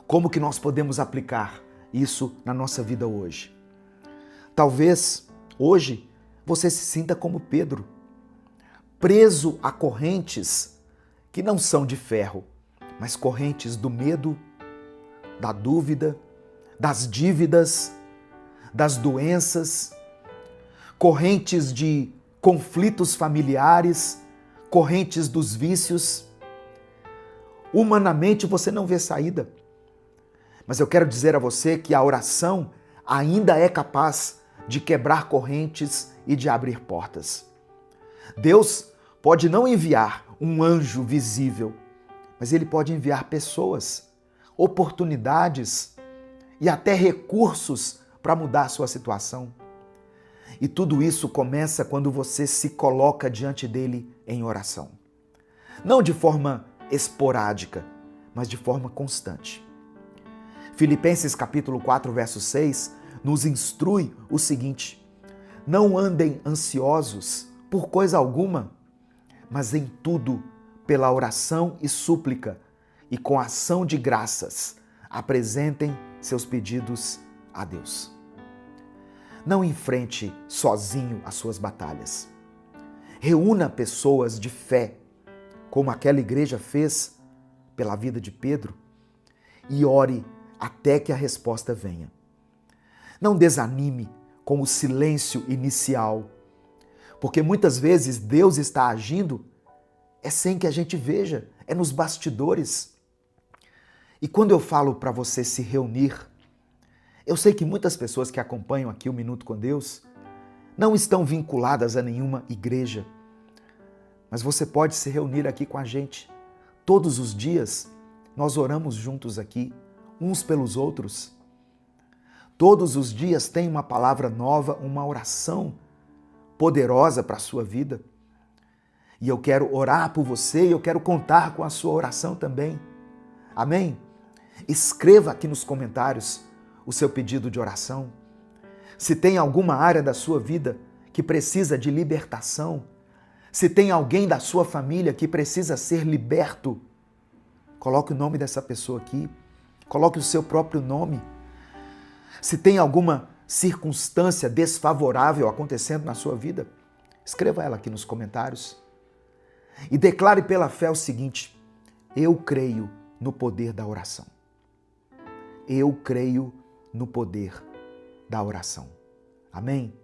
Como que nós podemos aplicar isso na nossa vida hoje? Talvez hoje você se sinta como Pedro, preso a correntes que não são de ferro, mas correntes do medo, da dúvida, das dívidas, das doenças, correntes de conflitos familiares, correntes dos vícios. Humanamente você não vê saída. Mas eu quero dizer a você que a oração ainda é capaz de quebrar correntes e de abrir portas. Deus pode não enviar um anjo visível, mas Ele pode enviar pessoas, oportunidades e até recursos para mudar a sua situação. E tudo isso começa quando você se coloca diante dele em oração. Não de forma esporádica, mas de forma constante. Filipenses capítulo 4, verso 6, nos instrui o seguinte: não andem ansiosos por coisa alguma, mas em tudo, pela oração e súplica, e com ação de graças, apresentem seus pedidos a Deus. Não enfrente sozinho as suas batalhas. Reúna pessoas de fé, como aquela igreja fez pela vida de Pedro, e ore até que a resposta venha. Não desanime com o silêncio inicial, porque muitas vezes Deus está agindo sem que a gente veja, é nos bastidores. E quando eu falo para você se reunir, eu sei que muitas pessoas que acompanham aqui o Minuto com Deus não estão vinculadas a nenhuma igreja, mas você pode se reunir aqui com a gente. Todos os dias nós oramos juntos aqui, uns pelos outros. Todos os dias tem uma palavra nova, uma oração poderosa para a sua vida. E eu quero orar por você e eu quero contar com a sua oração também. Amém? Escreva aqui nos comentários o seu pedido de oração. Se tem alguma área da sua vida que precisa de libertação, se tem alguém da sua família que precisa ser liberto, coloque o nome dessa pessoa aqui, coloque o seu próprio nome. Se tem alguma circunstância desfavorável acontecendo na sua vida, escreva ela aqui nos comentários. E declare pela fé o seguinte: eu creio no poder da oração. Eu creio no poder da oração. Amém?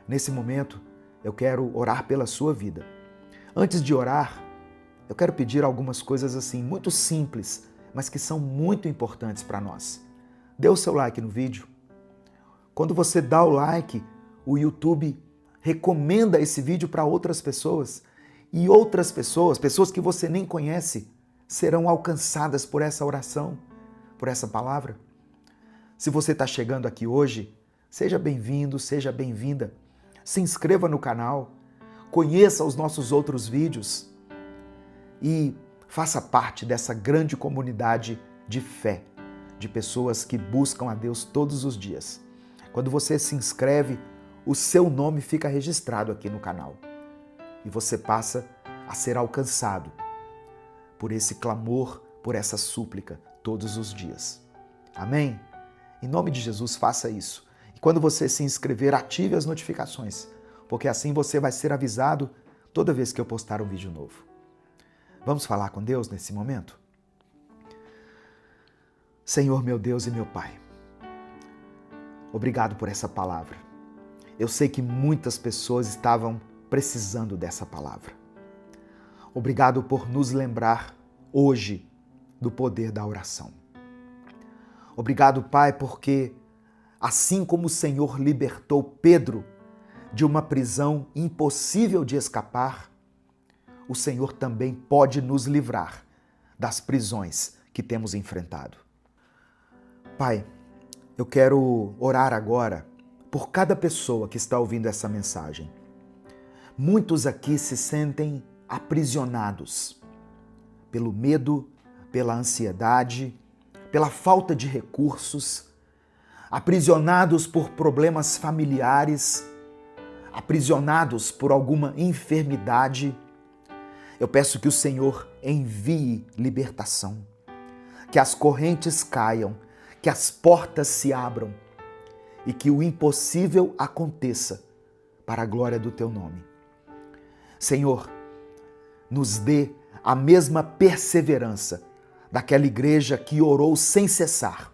Nesse momento, eu quero orar pela sua vida. Antes de orar, eu quero pedir algumas coisas assim, muito simples, mas que são muito importantes para nós. Dê o seu like no vídeo. Quando você dá o like, o YouTube recomenda esse vídeo para outras pessoas. E outras pessoas, pessoas que você nem conhece, serão alcançadas por essa oração, por essa palavra. Se você está chegando aqui hoje, seja bem-vindo, seja bem-vinda. Se inscreva no canal, conheça os nossos outros vídeos e faça parte dessa grande comunidade de fé, de pessoas que buscam a Deus todos os dias. Quando você se inscreve, o seu nome fica registrado aqui no canal. E você passa a ser alcançado por esse clamor, por essa súplica todos os dias. Amém? Em nome de Jesus, faça isso. E quando você se inscrever, ative as notificações, porque assim você vai ser avisado toda vez que eu postar um vídeo novo. Vamos falar com Deus nesse momento? Senhor, meu Deus e meu Pai, obrigado por essa palavra. Eu sei que muitas pessoas estavam precisando dessa palavra. Obrigado por nos lembrar hoje do poder da oração. Obrigado, Pai, porque assim como o Senhor libertou Pedro de uma prisão impossível de escapar, o Senhor também pode nos livrar das prisões que temos enfrentado. Pai, eu quero orar agora por cada pessoa que está ouvindo essa mensagem. Muitos aqui se sentem aprisionados pelo medo, pela ansiedade, pela falta de recursos, aprisionados por problemas familiares, aprisionados por alguma enfermidade. Eu peço que o Senhor envie libertação, que as correntes caiam, que as portas se abram e que o impossível aconteça para a glória do Teu nome. Senhor, nos dê a mesma perseverança daquela igreja que orou sem cessar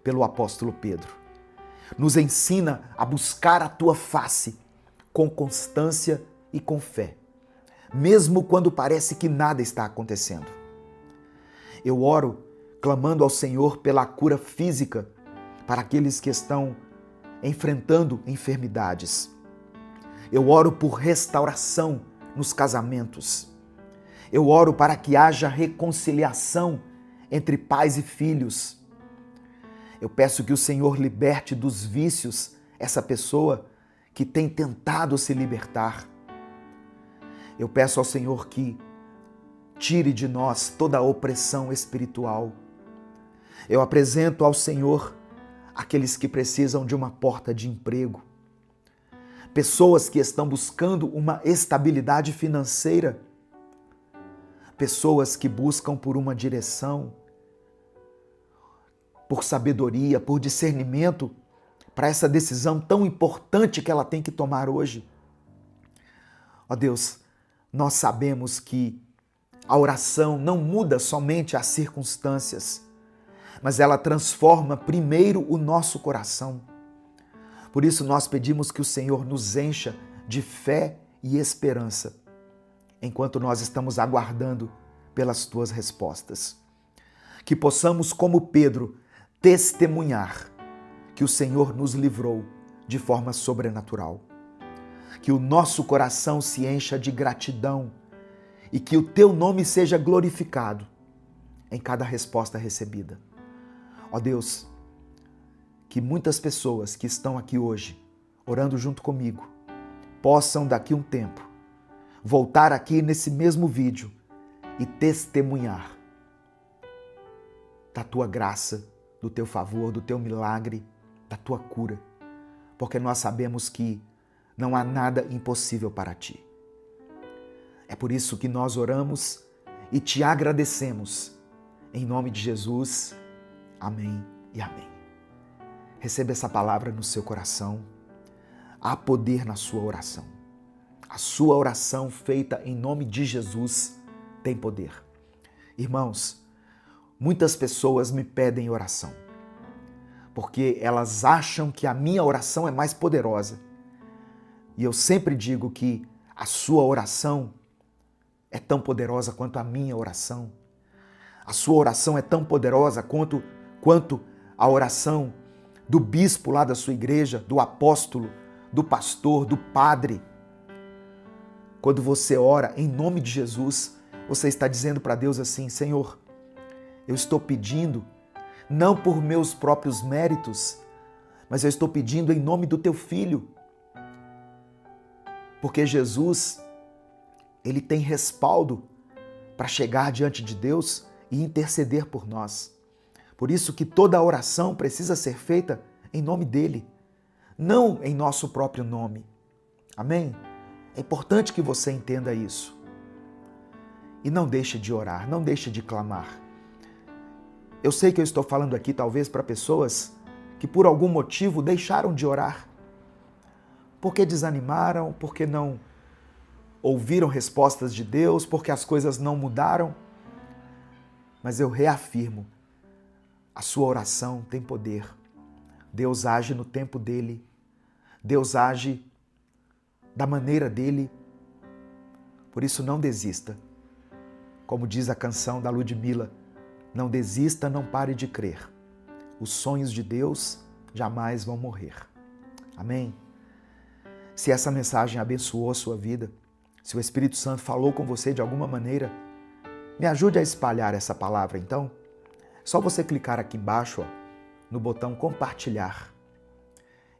pelo apóstolo Pedro. Nos ensina a buscar a Tua face com constância e com fé, mesmo quando parece que nada está acontecendo. Eu oro clamando ao Senhor pela cura física para aqueles que estão enfrentando enfermidades. Eu oro por restauração nos casamentos. Eu oro para que haja reconciliação entre pais e filhos. Eu peço que o Senhor liberte dos vícios essa pessoa que tem tentado se libertar. Eu peço ao Senhor que tire de nós toda a opressão espiritual. Eu apresento ao Senhor aqueles que precisam de uma porta de emprego, pessoas que estão buscando uma estabilidade financeira, pessoas que buscam por uma direção, por sabedoria, por discernimento para essa decisão tão importante que ela tem que tomar hoje. Ó Deus, nós sabemos que a oração não muda somente as circunstâncias, mas ela transforma primeiro o nosso coração. Por isso nós pedimos que o Senhor nos encha de fé e esperança, enquanto nós estamos aguardando pelas tuas respostas. Que possamos, como Pedro, testemunhar que o Senhor nos livrou de forma sobrenatural. Que o nosso coração se encha de gratidão e que o teu nome seja glorificado em cada resposta recebida. Ó Deus, que muitas pessoas que estão aqui hoje, orando junto comigo, possam daqui um tempo voltar aqui nesse mesmo vídeo e testemunhar da tua graça, do teu favor, do teu milagre, da tua cura, porque nós sabemos que não há nada impossível para ti. É por isso que nós oramos e te agradecemos. Em nome de Jesus, amém e amém. Receba essa palavra no seu coração. Há poder na sua oração. A sua oração feita em nome de Jesus tem poder. Irmãos, muitas pessoas me pedem oração, porque elas acham que a minha oração é mais poderosa. E eu sempre digo que a sua oração é tão poderosa quanto a minha oração. A sua oração é tão poderosa quanto a oração do bispo lá da sua igreja, do apóstolo, do pastor, do padre. Quando você ora em nome de Jesus, você está dizendo para Deus assim: Senhor, eu estou pedindo não por meus próprios méritos, mas eu estou pedindo em nome do teu Filho. Porque Jesus, ele tem respaldo para chegar diante de Deus e interceder por nós. Por isso que toda oração precisa ser feita em nome dele, não em nosso próprio nome. Amém? É importante que você entenda isso. E não deixe de orar, não deixe de clamar. Eu sei que eu estou falando aqui talvez para pessoas que por algum motivo deixaram de orar. Porque desanimaram, porque não ouviram respostas de Deus, porque as coisas não mudaram. Mas eu reafirmo, a sua oração tem poder. Deus age no tempo dele. Deus age da maneira dele. Por isso não desista. Como diz a canção da Ludmilla, não desista, não pare de crer. Os sonhos de Deus jamais vão morrer. Amém? Se essa mensagem abençoou a sua vida, se o Espírito Santo falou com você de alguma maneira, me ajude a espalhar essa palavra, então. Só você clicar aqui embaixo, ó, no botão compartilhar.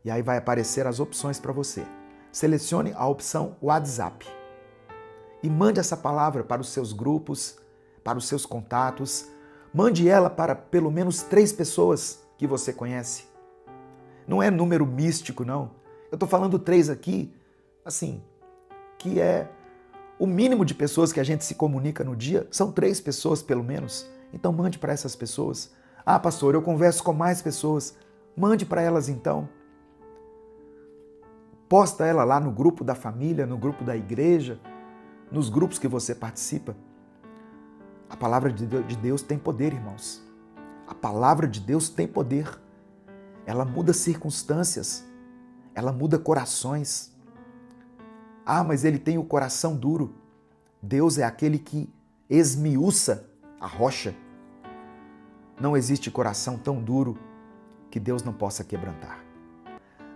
E aí vai aparecer as opções para você. Selecione a opção WhatsApp. E mande essa palavra para os seus grupos, para os seus contatos. Mande ela para pelo menos 3 pessoas que você conhece. Não é número místico, não. Eu estou falando 3 aqui, assim, que é o mínimo de pessoas que a gente se comunica no dia, são 3 pessoas pelo menos. Então mande para essas pessoas. Ah, pastor, eu converso com mais pessoas. Mande para elas então. Posta ela lá no grupo da família, no grupo da igreja, nos grupos que você participa. A palavra de Deus tem poder, irmãos. A palavra de Deus tem poder. Ela muda circunstâncias. Ela muda corações. Ah, mas ele tem o coração duro. Deus é aquele que esmiuça a rocha. Não existe coração tão duro que Deus não possa quebrantar.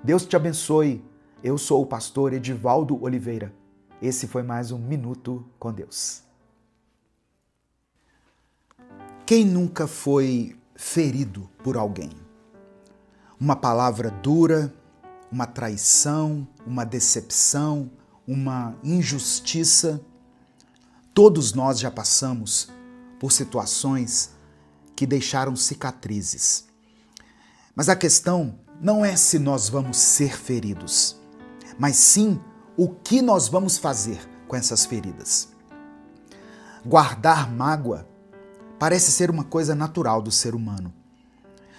Deus te abençoe. Eu sou o pastor Edivaldo Oliveira. Esse foi mais um Minuto com Deus. Quem nunca foi ferido por alguém? Uma palavra dura, uma traição, uma decepção, uma injustiça. Todos nós já passamos por situações que deixaram cicatrizes. Mas a questão não é se nós vamos ser feridos, mas sim o que nós vamos fazer com essas feridas. Guardar mágoa parece ser uma coisa natural do ser humano.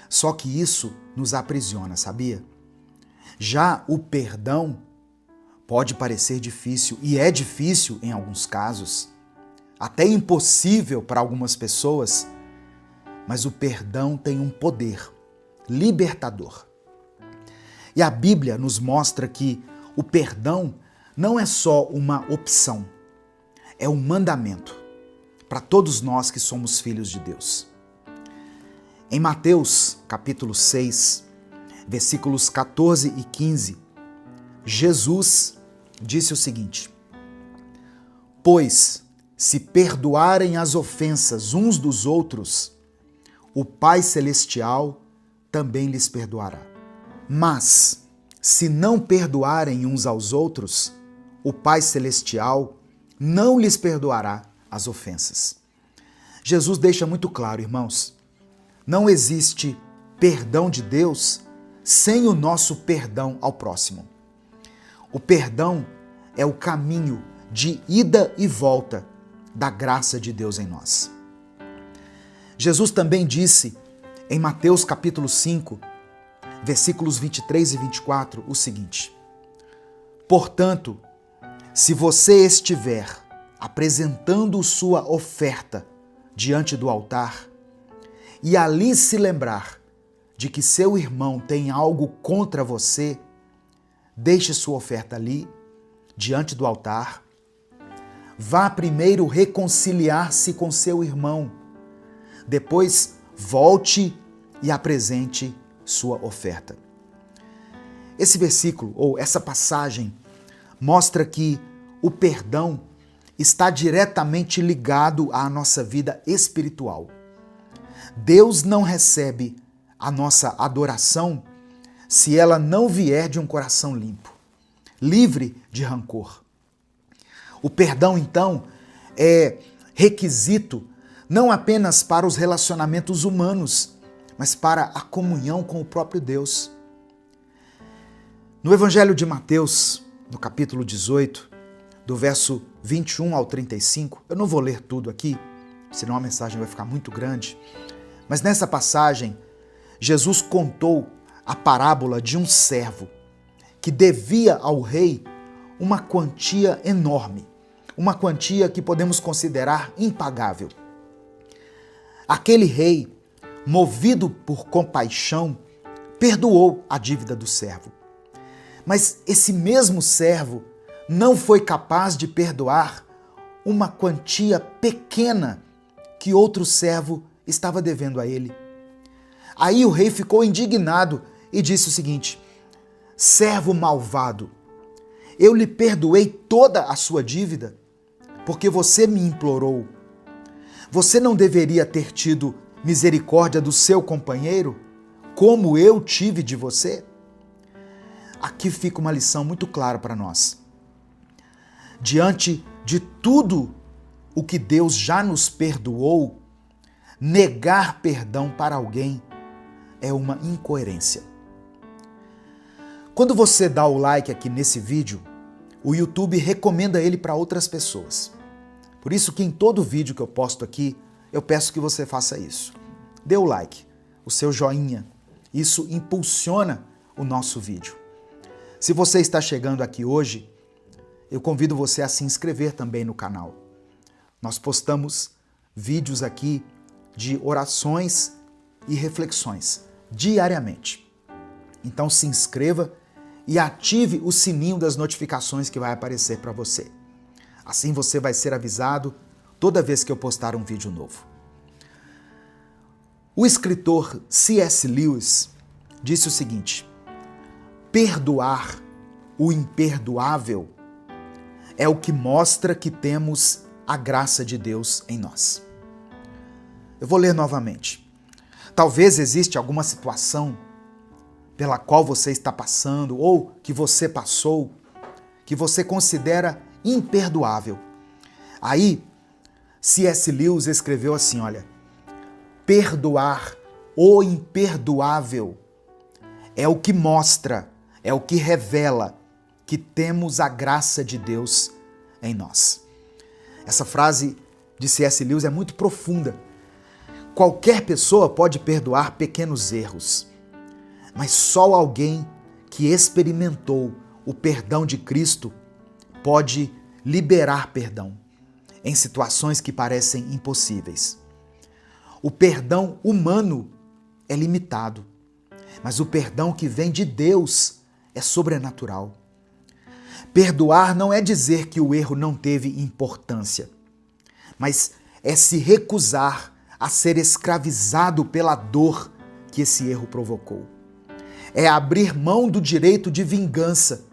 Só que isso nos aprisiona, sabia? Já o perdão pode parecer difícil, e é difícil em alguns casos, até impossível para algumas pessoas, mas o perdão tem um poder libertador. E a Bíblia nos mostra que o perdão não é só uma opção, é um mandamento para todos nós que somos filhos de Deus. Em Mateus, capítulo 6, versículos 14 e 15, Jesus disse o seguinte: pois, se perdoarem as ofensas uns dos outros, o Pai Celestial também lhes perdoará. Mas, se não perdoarem uns aos outros, o Pai Celestial não lhes perdoará as ofensas. Jesus deixa muito claro, irmãos, não existe perdão de Deus sem o nosso perdão ao próximo. O perdão é o caminho de ida e volta da graça de Deus em nós. Jesus também disse em Mateus capítulo 5, versículos 23 e 24, o seguinte: portanto, se você estiver apresentando sua oferta diante do altar e ali se lembrar de que seu irmão tem algo contra você, deixe sua oferta ali, diante do altar. Vá primeiro reconciliar-se com seu irmão. Depois, volte e apresente sua oferta. Esse versículo, ou essa passagem, mostra que o perdão está diretamente ligado à nossa vida espiritual. Deus não recebe a nossa adoração se ela não vier de um coração limpo, livre de rancor. O perdão, então, é requisito não apenas para os relacionamentos humanos, mas para a comunhão com o próprio Deus. No Evangelho de Mateus, no capítulo 18, do verso 21 ao 35, eu não vou ler tudo aqui, senão a mensagem vai ficar muito grande, mas nessa passagem, Jesus contou a parábola de um servo que devia ao rei uma quantia enorme, uma quantia que podemos considerar impagável. Aquele rei, movido por compaixão, perdoou a dívida do servo. Mas esse mesmo servo não foi capaz de perdoar uma quantia pequena que outro servo estava devendo a ele. Aí o rei ficou indignado e disse o seguinte: servo malvado, eu lhe perdoei toda a sua dívida, porque você me implorou. Você não deveria ter tido misericórdia do seu companheiro, como eu tive de você? Aqui fica uma lição muito clara para nós. Diante de tudo o que Deus já nos perdoou, negar perdão para alguém é uma incoerência. Quando você dá o like aqui nesse vídeo, o YouTube recomenda ele para outras pessoas. Por isso que em todo vídeo que eu posto aqui, eu peço que você faça isso. Dê o like, o seu joinha. Isso impulsiona o nosso vídeo. Se você está chegando aqui hoje, eu convido você a se inscrever também no canal. Nós postamos vídeos aqui de orações e reflexões diariamente. Então se inscreva e ative o sininho das notificações que vai aparecer para você. Assim você vai ser avisado toda vez que eu postar um vídeo novo. O escritor C.S. Lewis disse o seguinte: perdoar o imperdoável é o que mostra que temos a graça de Deus em nós. Eu vou ler novamente. Talvez exista alguma situação pela qual você está passando ou que você passou, que você considera imperdoável. Aí, C.S. Lewis escreveu assim, olha: perdoar o imperdoável é o que mostra, é o que revela que temos a graça de Deus em nós. Essa frase de C.S. Lewis é muito profunda. Qualquer pessoa pode perdoar pequenos erros, mas só alguém que experimentou o perdão de Cristo pode liberar perdão em situações que parecem impossíveis. O perdão humano é limitado, mas o perdão que vem de Deus é sobrenatural. Perdoar não é dizer que o erro não teve importância, mas é se recusar a ser escravizado pela dor que esse erro provocou. É abrir mão do direito de vingança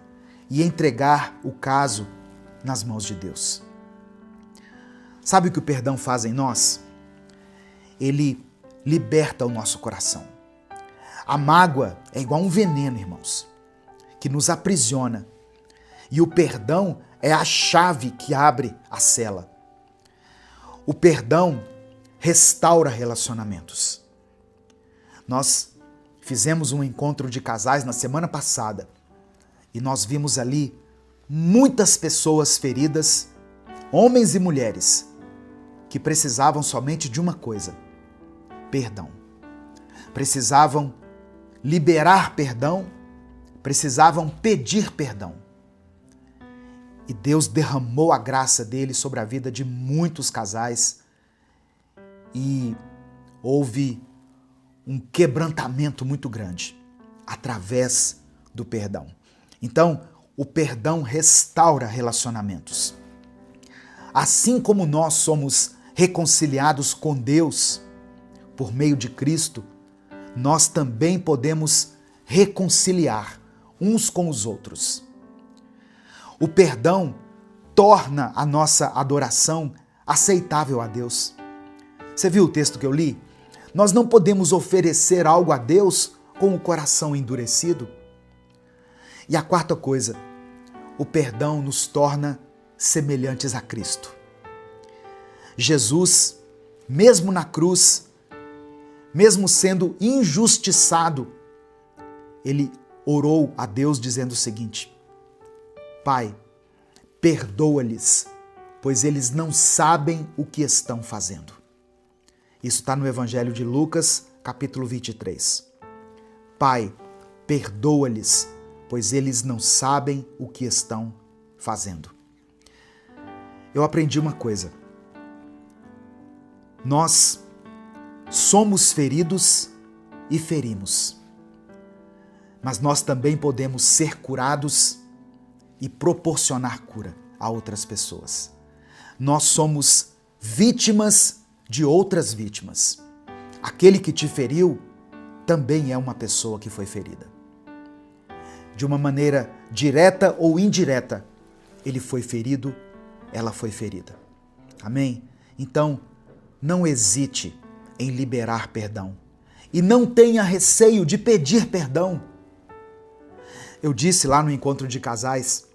e entregar o caso nas mãos de Deus. Sabe o que o perdão faz em nós? Ele liberta o nosso coração. A mágoa é igual um veneno, irmãos, que nos aprisiona. E o perdão é a chave que abre a cela. O perdão restaura relacionamentos. Nós fizemos um encontro de casais na semana passada e nós vimos ali muitas pessoas feridas, homens e mulheres, que precisavam somente de uma coisa: perdão. Precisavam liberar perdão, precisavam pedir perdão. E Deus derramou a graça dele sobre a vida de muitos casais e houve um quebrantamento muito grande através do perdão. Então, o perdão restaura relacionamentos. Assim como nós somos reconciliados com Deus por meio de Cristo, nós também podemos reconciliar uns com os outros. O perdão torna a nossa adoração aceitável a Deus. Você viu o texto que eu li? Nós não podemos oferecer algo a Deus com o coração endurecido. E a quarta coisa, o perdão nos torna semelhantes a Cristo. Jesus, mesmo na cruz, mesmo sendo injustiçado, ele orou a Deus dizendo o seguinte: Pai, perdoa-lhes, pois eles não sabem o que estão fazendo. Isso está no Evangelho de Lucas, capítulo 23. Pai, perdoa-lhes, pois eles não sabem o que estão fazendo. Eu aprendi uma coisa. Nós somos feridos e ferimos, mas nós também podemos ser curados e proporcionar cura a outras pessoas. Nós somos vítimas de outras vítimas. Aquele que te feriu também é uma pessoa que foi ferida. De uma maneira direta ou indireta, ele foi ferido, ela foi ferida. Amém? Então, não hesite em liberar perdão e não tenha receio de pedir perdão. Eu disse lá no encontro de casais,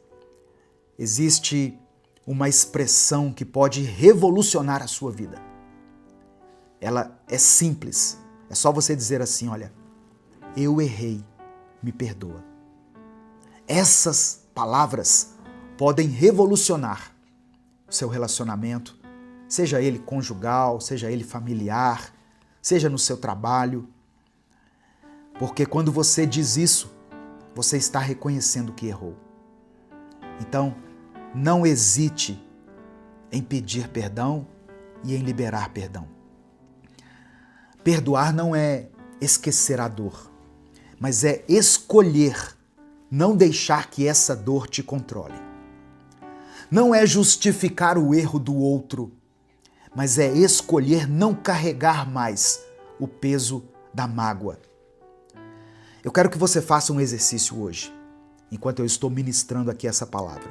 existe uma expressão que pode revolucionar a sua vida. Ela é simples, é só você dizer assim: olha, eu errei, me perdoa. Essas palavras podem revolucionar o seu relacionamento, seja ele conjugal, seja ele familiar, seja no seu trabalho. Porque quando você diz isso, você está reconhecendo que errou. Então, não hesite em pedir perdão e em liberar perdão. Perdoar não é esquecer a dor, mas é escolher não deixar que essa dor te controle. Não é justificar o erro do outro, mas é escolher não carregar mais o peso da mágoa. Eu quero que você faça um exercício hoje, enquanto eu estou ministrando aqui essa palavra.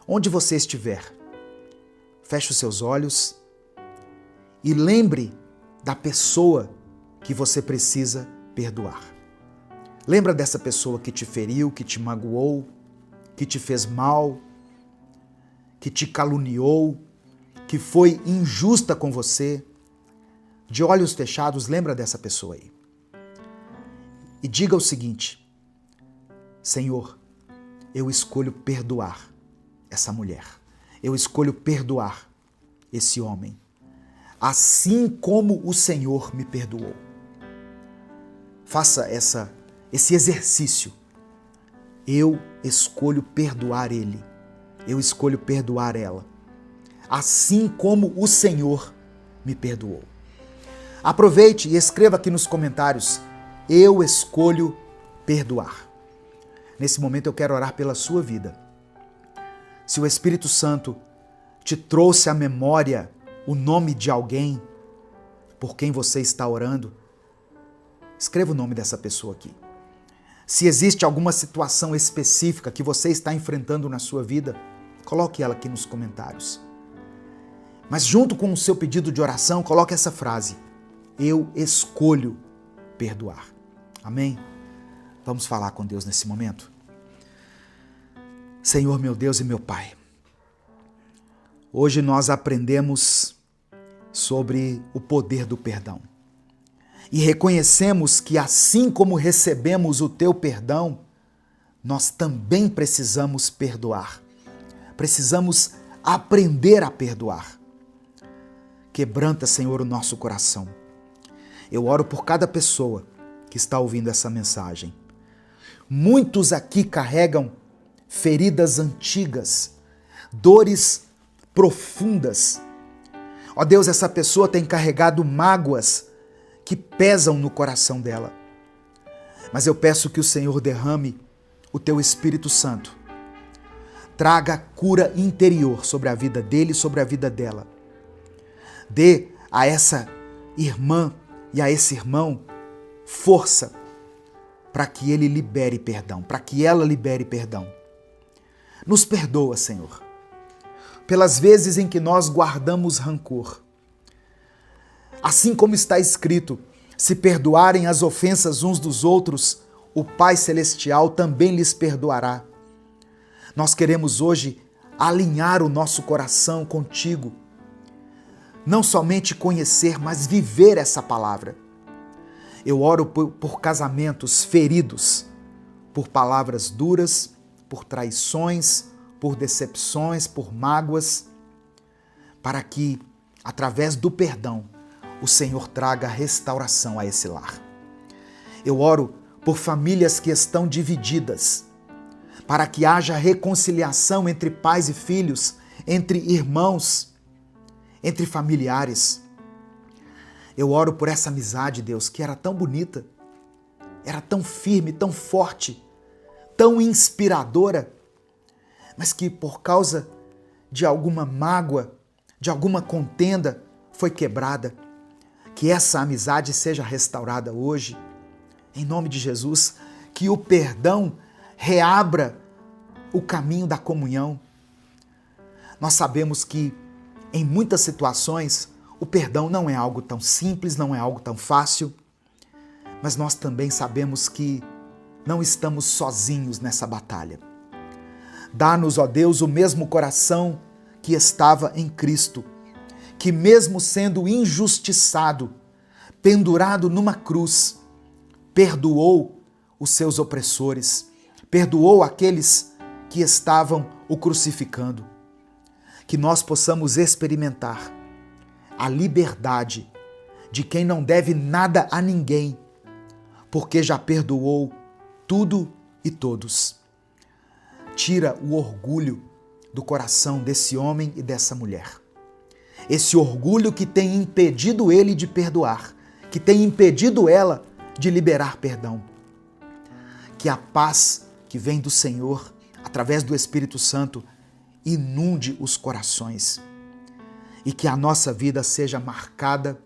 Onde você estiver, feche os seus olhos e lembre da pessoa que você precisa perdoar. Lembra dessa pessoa que te feriu, que te magoou, que te fez mal, que te caluniou, que foi injusta com você. De olhos fechados, lembra dessa pessoa aí. E diga o seguinte: Senhor, eu escolho perdoar essa mulher. Eu escolho perdoar esse homem, assim como o Senhor me perdoou. Faça esse exercício. Eu escolho perdoar ele. Eu escolho perdoar ela, assim como o Senhor me perdoou. Aproveite e escreva aqui nos comentários: eu escolho perdoar. Nesse momento eu quero orar pela sua vida. Se o Espírito Santo te trouxe à memória o nome de alguém por quem você está orando, escreva o nome dessa pessoa aqui. Se existe alguma situação específica que você está enfrentando na sua vida, coloque ela aqui nos comentários. Mas junto com o seu pedido de oração, coloque essa frase: eu escolho perdoar. Amém? Vamos falar com Deus nesse momento? Senhor, meu Deus e meu Pai, hoje nós aprendemos sobre o poder do perdão. E reconhecemos que assim como recebemos o teu perdão, nós também precisamos perdoar. Precisamos aprender a perdoar. Quebranta, Senhor, o nosso coração. Eu oro por cada pessoa que está ouvindo essa mensagem. Muitos aqui carregam feridas antigas, dores profundas. Ó Deus, essa pessoa tem carregado mágoas que pesam no coração dela. Mas eu peço que o Senhor derrame o teu Espírito Santo. Traga cura interior sobre a vida dele e sobre a vida dela. Dê a essa irmã e a esse irmão força para que ele libere perdão, para que ela libere perdão. Nos perdoa, Senhor, pelas vezes em que nós guardamos rancor. Assim como está escrito, se perdoarem as ofensas uns dos outros, o Pai Celestial também lhes perdoará. Nós queremos hoje alinhar o nosso coração contigo. Não somente conhecer, mas viver essa palavra. Eu oro por casamentos feridos, por palavras duras, por traições, por decepções, por mágoas, para que, através do perdão, o Senhor traga restauração a esse lar. Eu oro por famílias que estão divididas, para que haja reconciliação entre pais e filhos, entre irmãos, entre familiares. Eu oro por essa amizade, Deus, que era tão bonita, era tão firme, tão forte, tão inspiradora, mas que por causa de alguma mágoa, de alguma contenda, foi quebrada. Que essa amizade seja restaurada hoje, em nome de Jesus, que o perdão reabra o caminho da comunhão. Nós sabemos que em muitas situações o perdão não é algo tão simples, não é algo tão fácil, mas nós também sabemos que não estamos sozinhos nessa batalha. Dá-nos, ó Deus, o mesmo coração que estava em Cristo, que mesmo sendo injustiçado, pendurado numa cruz, perdoou os seus opressores, perdoou aqueles que estavam o crucificando. Que nós possamos experimentar a liberdade de quem não deve nada a ninguém, porque já perdoou tudo e todos. Tira o orgulho do coração desse homem e dessa mulher. Esse orgulho que tem impedido ele de perdoar, que tem impedido ela de liberar perdão. Que a paz que vem do Senhor, através do Espírito Santo, inunde os corações e que a nossa vida seja marcada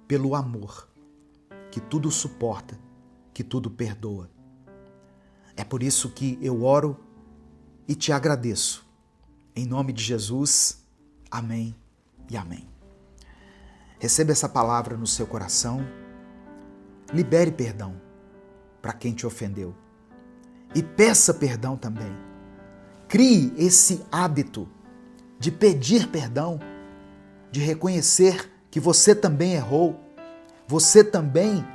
pelo amor, que tudo suporta, que tudo perdoa. É por isso que eu oro e te agradeço. Em nome de Jesus, amém e amém. Receba essa palavra no seu coração, libere perdão para quem te ofendeu e peça perdão também. Crie esse hábito de pedir perdão, de reconhecer que você também errou, você também,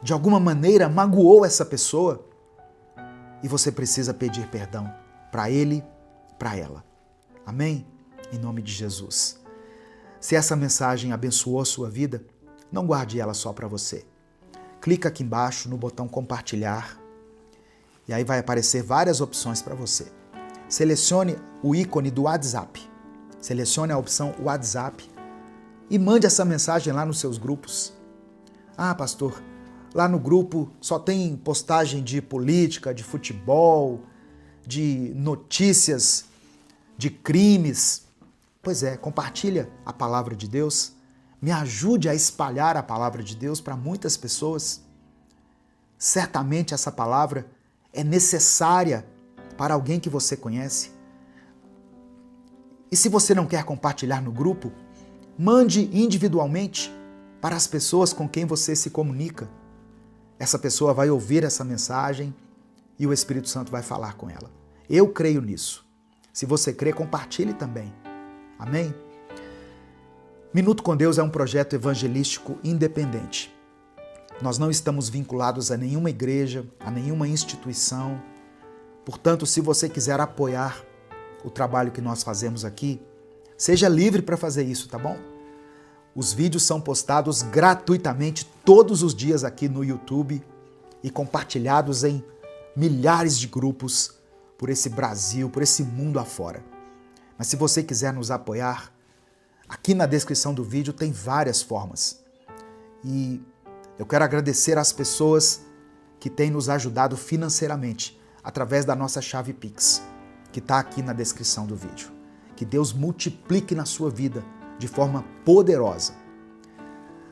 de alguma maneira, magoou essa pessoa e você precisa pedir perdão para ele, para ela. Amém? Em nome de Jesus. Se essa mensagem abençoou a sua vida, não guarde ela só para você. Clica aqui embaixo no botão compartilhar e aí vai aparecer várias opções para você. Selecione o ícone do WhatsApp. Selecione a opção WhatsApp e mande essa mensagem lá nos seus grupos. Ah, pastor, lá no grupo só tem postagem de política, de futebol, de notícias, de crimes. Pois é, compartilha a palavra de Deus. Me ajude a espalhar a palavra de Deus para muitas pessoas. Certamente essa palavra é necessária para alguém que você conhece. E se você não quer compartilhar no grupo, mande individualmente para as pessoas com quem você se comunica. Essa pessoa vai ouvir essa mensagem e o Espírito Santo vai falar com ela. Eu creio nisso. Se você crê, compartilhe também. Amém? Minuto com Deus é um projeto evangelístico independente. Nós não estamos vinculados a nenhuma igreja, a nenhuma instituição. Portanto, se você quiser apoiar o trabalho que nós fazemos aqui, seja livre para fazer isso, tá bom? Os vídeos são postados gratuitamente todos os dias aqui no YouTube e compartilhados em milhares de grupos por esse Brasil, por esse mundo afora. Mas se você quiser nos apoiar, aqui na descrição do vídeo tem várias formas. E eu quero agradecer às pessoas que têm nos ajudado financeiramente através da nossa chave Pix, que está aqui na descrição do vídeo. Que Deus multiplique na sua vida de forma poderosa.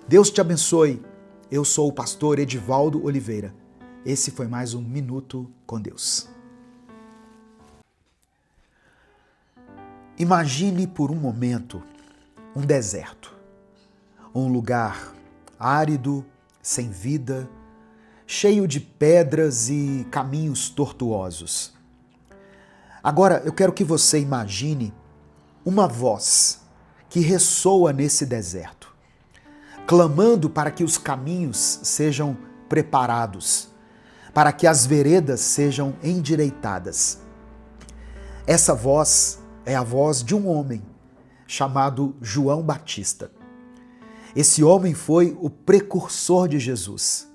Deus te abençoe. Eu sou o pastor Edivaldo Oliveira. Esse foi mais um Minuto com Deus. Imagine por um momento um deserto, um lugar árido, sem vida, cheio de pedras e caminhos tortuosos. Agora eu quero que você imagine uma voz que ressoa nesse deserto, clamando para que os caminhos sejam preparados, para que as veredas sejam endireitadas. Essa voz é a voz de um homem chamado João Batista. Esse homem foi o precursor de Jesus.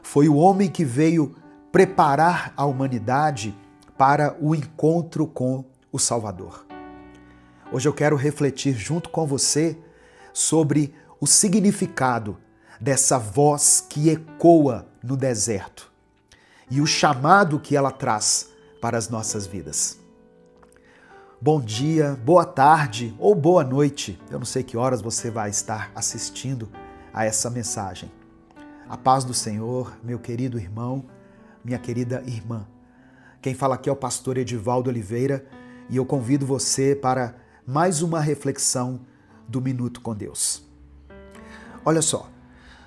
Foi o homem que veio preparar a humanidade para o encontro com o Salvador. Hoje eu quero refletir junto com você sobre o significado dessa voz que ecoa no deserto e o chamado que ela traz para as nossas vidas. Bom dia, boa tarde ou boa noite. Eu não sei que horas você vai estar assistindo a essa mensagem. A paz do Senhor, meu querido irmão, minha querida irmã. Quem fala aqui é o pastor Edivaldo Oliveira e eu convido você para mais uma reflexão do Minuto com Deus. Olha só,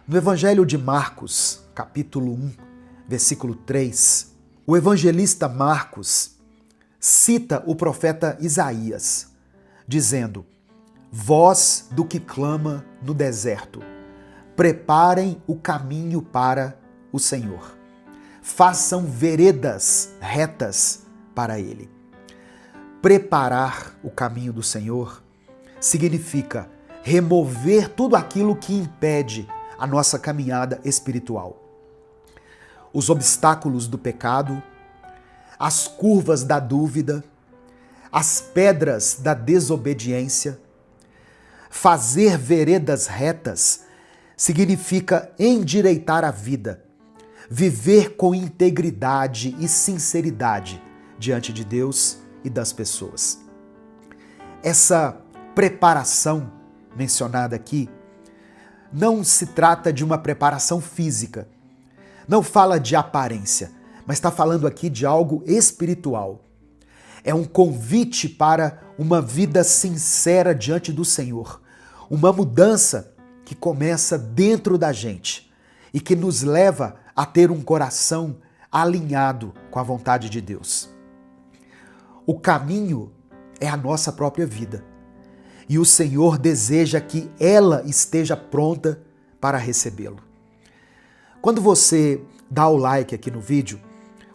no Evangelho de Marcos, capítulo 1, versículo 3, o evangelista Marcos cita o profeta Isaías, dizendo: voz do que clama no deserto, preparem o caminho para o Senhor, façam veredas retas para Ele. Preparar o caminho do Senhor significa remover tudo aquilo que impede a nossa caminhada espiritual. Os obstáculos do pecado, as curvas da dúvida, as pedras da desobediência. Fazer veredas retas significa endireitar a vida, viver com integridade e sinceridade diante de Deus e das pessoas. Essa preparação mencionada aqui não se trata de uma preparação física, não fala de aparência, mas está falando aqui de algo espiritual. É um convite para uma vida sincera diante do Senhor, uma mudança que começa dentro da gente e que nos leva a ter um coração alinhado com a vontade de Deus. O caminho é a nossa própria vida e o Senhor deseja que ela esteja pronta para recebê-lo. Quando você dá o like aqui no vídeo,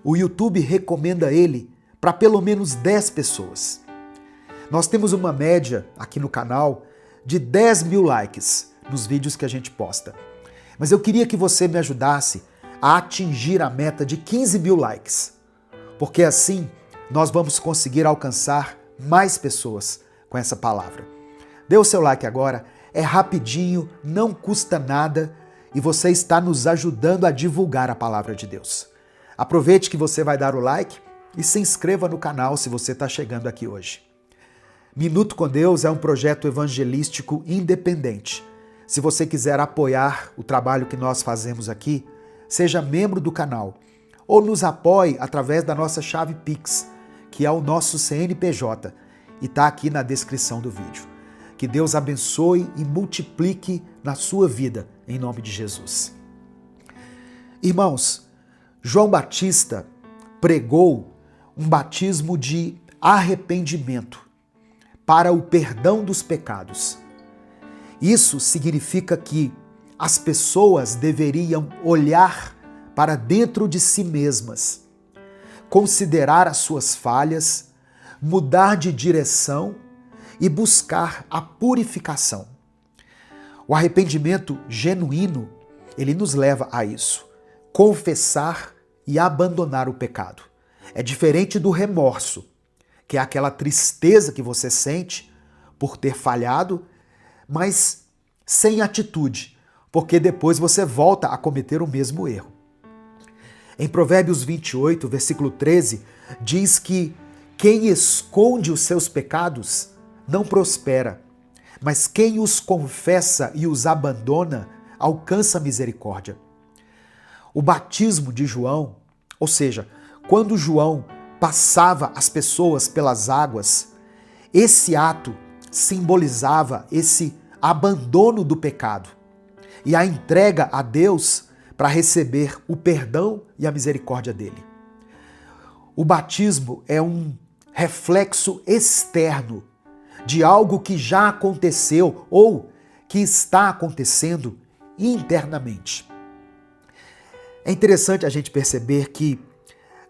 o YouTube recomenda ele para pelo menos 10 pessoas. Nós temos uma média aqui no canal de 10 mil likes nos vídeos que a gente posta. Mas eu queria que você me ajudasse a atingir a meta de 15 mil likes, porque assim nós vamos conseguir alcançar mais pessoas com essa palavra. Dê o seu like agora, é rapidinho, não custa nada e você está nos ajudando a divulgar a palavra de Deus. Aproveite que você vai dar o like e se inscreva no canal se você está chegando aqui hoje. Minuto com Deus é um projeto evangelístico independente. Se você quiser apoiar o trabalho que nós fazemos aqui, seja membro do canal ou nos apoie através da nossa chave Pix, que é o nosso CNPJ, e está aqui na descrição do vídeo. Que Deus abençoe e multiplique na sua vida, em nome de Jesus. Irmãos, João Batista pregou um batismo de arrependimento para o perdão dos pecados. Isso significa que as pessoas deveriam olhar para dentro de si mesmas, considerar as suas falhas, mudar de direção e buscar a purificação. O arrependimento genuíno, ele nos leva a isso, confessar e abandonar o pecado. É diferente do remorso, que é aquela tristeza que você sente por ter falhado, mas sem atitude, porque depois você volta a cometer o mesmo erro. Em Provérbios 28, versículo 13, diz que quem esconde os seus pecados não prospera, mas quem os confessa e os abandona alcança misericórdia. O batismo de João, ou seja, quando João passava as pessoas pelas águas, esse ato simbolizava esse abandono do pecado e a entrega a Deus para receber o perdão e a misericórdia dele. O batismo é um reflexo externo de algo que já aconteceu ou que está acontecendo internamente. É interessante a gente perceber que,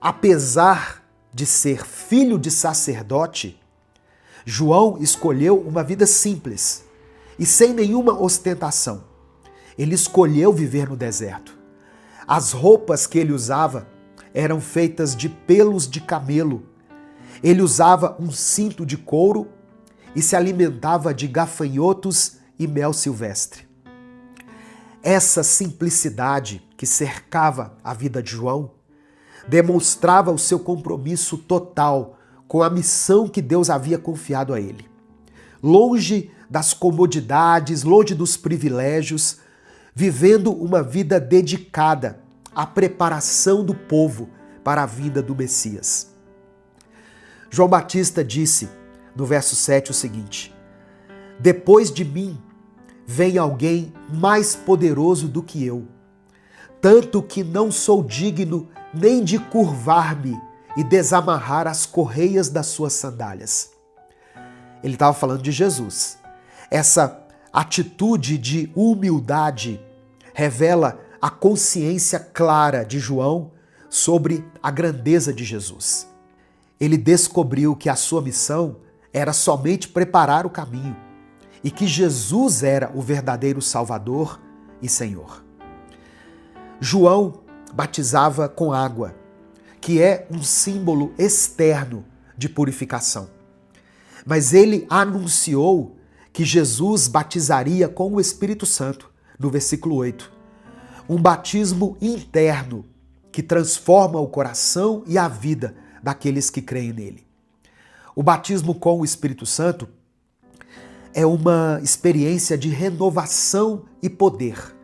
apesar de ser filho de sacerdote, João escolheu uma vida simples e sem nenhuma ostentação. Ele escolheu viver no deserto. As roupas que ele usava eram feitas de pelos de camelo. Ele usava um cinto de couro e se alimentava de gafanhotos e mel silvestre. Essa simplicidade que cercava a vida de João demonstrava o seu compromisso total com a missão que Deus havia confiado a ele. Longe das comodidades, longe dos privilégios, vivendo uma vida dedicada à preparação do povo para a vinda do Messias. João Batista disse, no verso 7, o seguinte: depois de mim vem alguém mais poderoso do que eu, tanto que não sou digno nem de curvar-me e desamarrar as correias das suas sandálias. Ele estava falando de Jesus. Essa atitude de humildade revela a consciência clara de João sobre a grandeza de Jesus. Ele descobriu que a sua missão era somente preparar o caminho e que Jesus era o verdadeiro Salvador e Senhor. João batizava com água, que é um símbolo externo de purificação. Mas ele anunciou que Jesus batizaria com o Espírito Santo, no versículo 8. Um batismo interno que transforma o coração e a vida daqueles que creem nele. O batismo com o Espírito Santo é uma experiência de renovação e poder,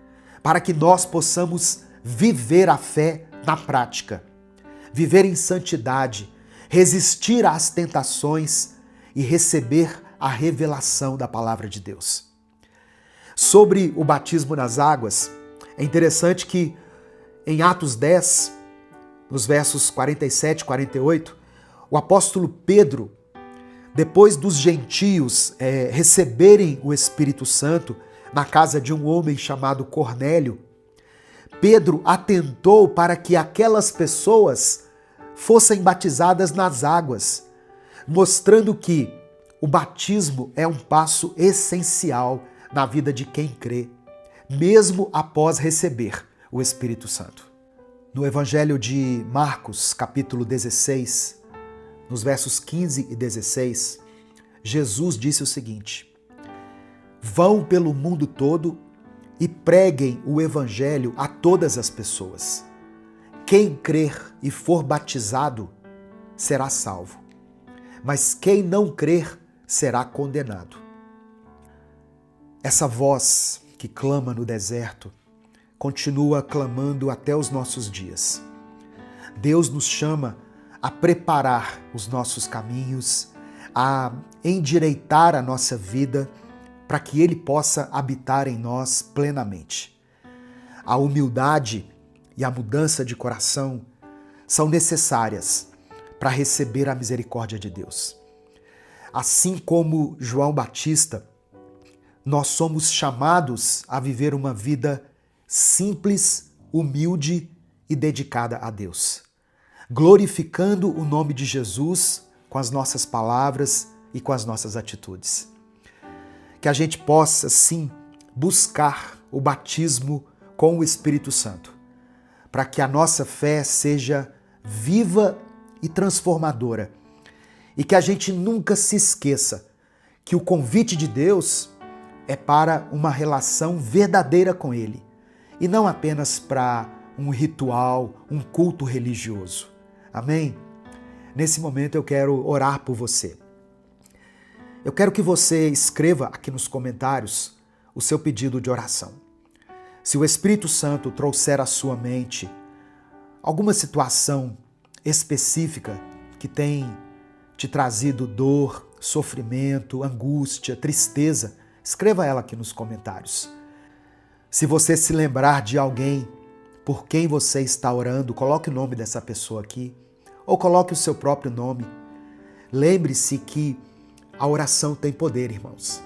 para que nós possamos viver a fé na prática, viver em santidade, resistir às tentações e receber a revelação da palavra de Deus. Sobre o batismo nas águas, é interessante que em Atos 10, nos versos 47 e 48, o apóstolo Pedro, depois dos gentios receberem o Espírito Santo na casa de um homem chamado Cornélio, Pedro atentou para que aquelas pessoas fossem batizadas nas águas, mostrando que o batismo é um passo essencial na vida de quem crê, mesmo após receber o Espírito Santo. No Evangelho de Marcos, capítulo 16, nos versos 15 e 16, Jesus disse o seguinte: Vão pelo mundo todo e preguem o evangelho a todas as pessoas. Quem crer e for batizado será salvo, mas quem não crer será condenado. Essa voz que clama no deserto continua clamando até os nossos dias. Deus nos chama a preparar os nossos caminhos, a endireitar a nossa vida para que Ele possa habitar em nós plenamente. A humildade e a mudança de coração são necessárias para receber a misericórdia de Deus. Assim como João Batista, nós somos chamados a viver uma vida simples, humilde e dedicada a Deus, glorificando o nome de Jesus com as nossas palavras e com as nossas atitudes. Que a gente possa, sim, buscar o batismo com o Espírito Santo, para que a nossa fé seja viva e transformadora, e que a gente nunca se esqueça que o convite de Deus é para uma relação verdadeira com Ele, e não apenas para um ritual, um culto religioso. Amém? Nesse momento eu quero orar por você. Eu quero que você escreva aqui nos comentários o seu pedido de oração. Se o Espírito Santo trouxer à sua mente alguma situação específica que tem te trazido dor, sofrimento, angústia, tristeza, escreva ela aqui nos comentários. Se você se lembrar de alguém por quem você está orando, coloque o nome dessa pessoa aqui, ou coloque o seu próprio nome. Lembre-se que a oração tem poder, irmãos.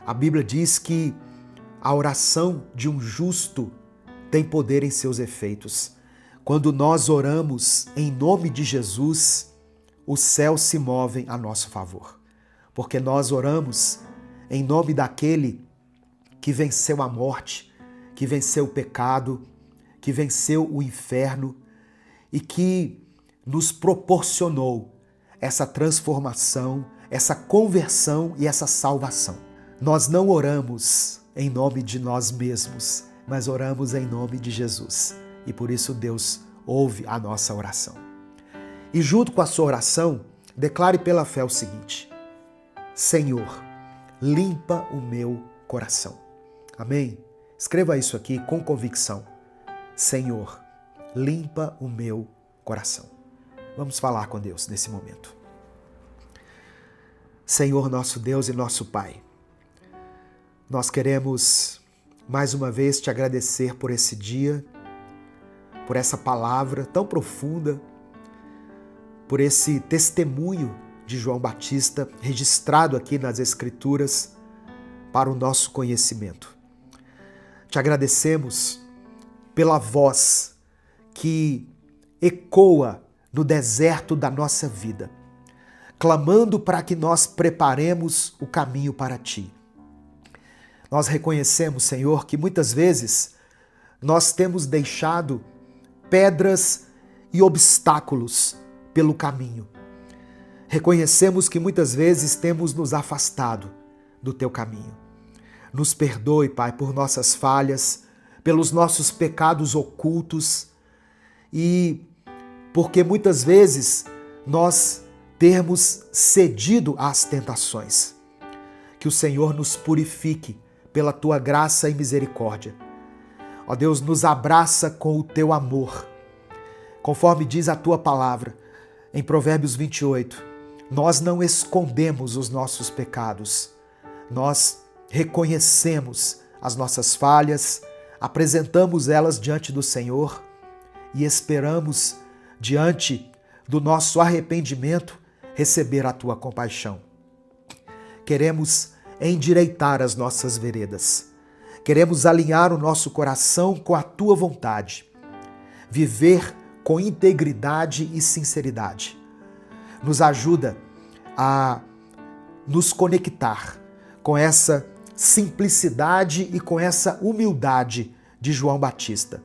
A Bíblia diz que a oração de um justo tem poder em seus efeitos. Quando nós oramos em nome de Jesus, os céus se movem a nosso favor, porque nós oramos em nome daquele que venceu a morte, que venceu o pecado, que venceu o inferno e que nos proporcionou essa transformação, essa conversão e essa salvação. Nós não oramos em nome de nós mesmos, mas oramos em nome de Jesus. E por isso Deus ouve a nossa oração. E junto com a sua oração, declare pela fé o seguinte: Senhor, limpa o meu coração. Amém? Escreva isso aqui com convicção. Senhor, limpa o meu coração. Vamos falar com Deus nesse momento. Senhor, nosso Deus e nosso Pai, nós queremos mais uma vez te agradecer por esse dia, por essa palavra tão profunda, por esse testemunho de João Batista registrado aqui nas Escrituras para o nosso conhecimento. Te agradecemos pela voz que ecoa no deserto da nossa vida, clamando para que nós preparemos o caminho para Ti. Nós reconhecemos, Senhor, que muitas vezes nós temos deixado pedras e obstáculos pelo caminho. Reconhecemos que muitas vezes temos nos afastado do Teu caminho. Nos perdoe, Pai, por nossas falhas, pelos nossos pecados ocultos e porque muitas vezes nós termos cedido às tentações. Que o Senhor nos purifique pela Tua graça e misericórdia. Ó Deus, nos abraça com o Teu amor. Conforme diz a Tua palavra, em Provérbios 28, nós não escondemos os nossos pecados. Nós reconhecemos as nossas falhas, apresentamos elas diante do Senhor e esperamos, diante do nosso arrependimento, receber a Tua compaixão. Queremos endireitar as nossas veredas. Queremos alinhar o nosso coração com a Tua vontade. Viver com integridade e sinceridade. Nos ajuda a nos conectar com essa simplicidade e com essa humildade de João Batista,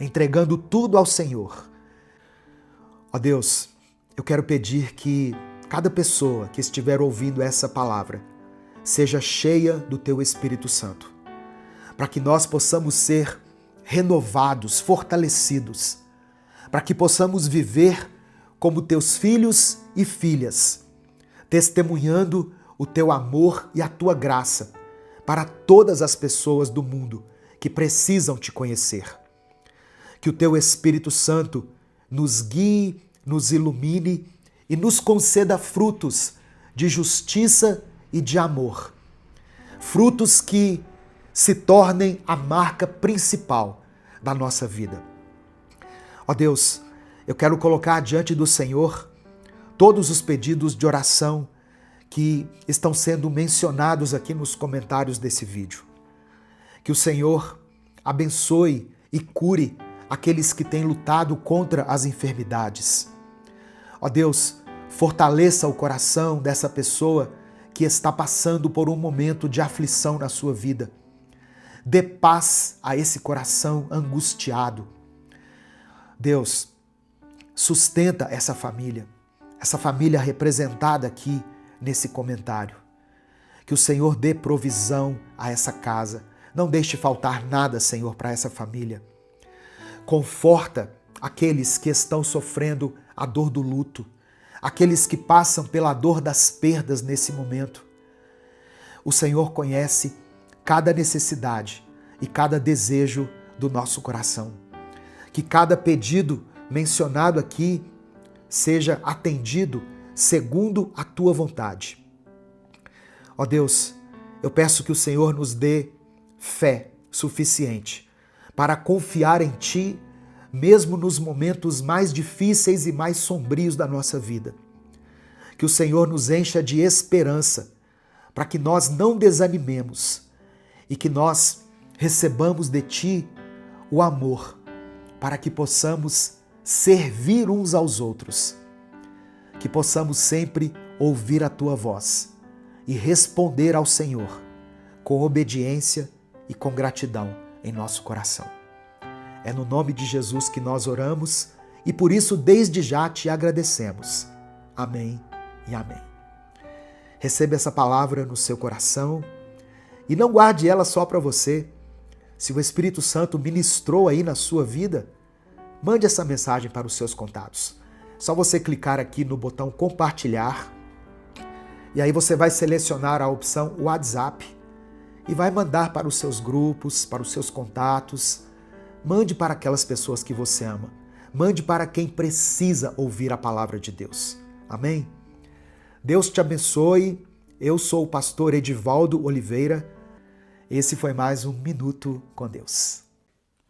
entregando tudo ao Senhor. Ó Deus, eu quero pedir que cada pessoa que estiver ouvindo essa palavra seja cheia do Teu Espírito Santo, para que nós possamos ser renovados, fortalecidos, para que possamos viver como Teus filhos e filhas, testemunhando o Teu amor e a Tua graça para todas as pessoas do mundo que precisam Te conhecer. Que o Teu Espírito Santo nos guie, nos ilumine e nos conceda frutos de justiça e de amor. Frutos que se tornem a marca principal da nossa vida. Ó Deus, eu quero colocar diante do Senhor todos os pedidos de oração que estão sendo mencionados aqui nos comentários desse vídeo. Que o Senhor abençoe e cure aqueles que têm lutado contra as enfermidades. Ó Deus, fortaleça o coração dessa pessoa que está passando por um momento de aflição na sua vida. Dê paz a esse coração angustiado. Deus, sustenta essa família representada aqui nesse comentário. Que o Senhor dê provisão a essa casa. Não deixe faltar nada, Senhor, para essa família. Conforta aqueles que estão sofrendo a dor do luto, aqueles que passam pela dor das perdas nesse momento. O Senhor conhece cada necessidade e cada desejo do nosso coração. Que cada pedido mencionado aqui seja atendido segundo a Tua vontade. Ó Deus, eu peço que o Senhor nos dê fé suficiente para confiar em Ti, mesmo nos momentos mais difíceis e mais sombrios da nossa vida. Que o Senhor nos encha de esperança, para que nós não desanimemos e que nós recebamos de Ti o amor, para que possamos servir uns aos outros, que possamos sempre ouvir a Tua voz e responder ao Senhor com obediência e com gratidão em nosso coração. É no nome de Jesus que nós oramos e por isso desde já Te agradecemos. Amém e amém. Receba essa palavra no seu coração e não guarde ela só para você. Se o Espírito Santo ministrou aí na sua vida, mande essa mensagem para os seus contatos. Só você clicar aqui no botão compartilhar e aí você vai selecionar a opção WhatsApp e vai mandar para os seus grupos, para os seus contatos. Mande para aquelas pessoas que você ama. Mande para quem precisa ouvir a palavra de Deus. Amém? Deus te abençoe. Eu sou o pastor Edivaldo Oliveira. Esse foi mais um Minuto com Deus.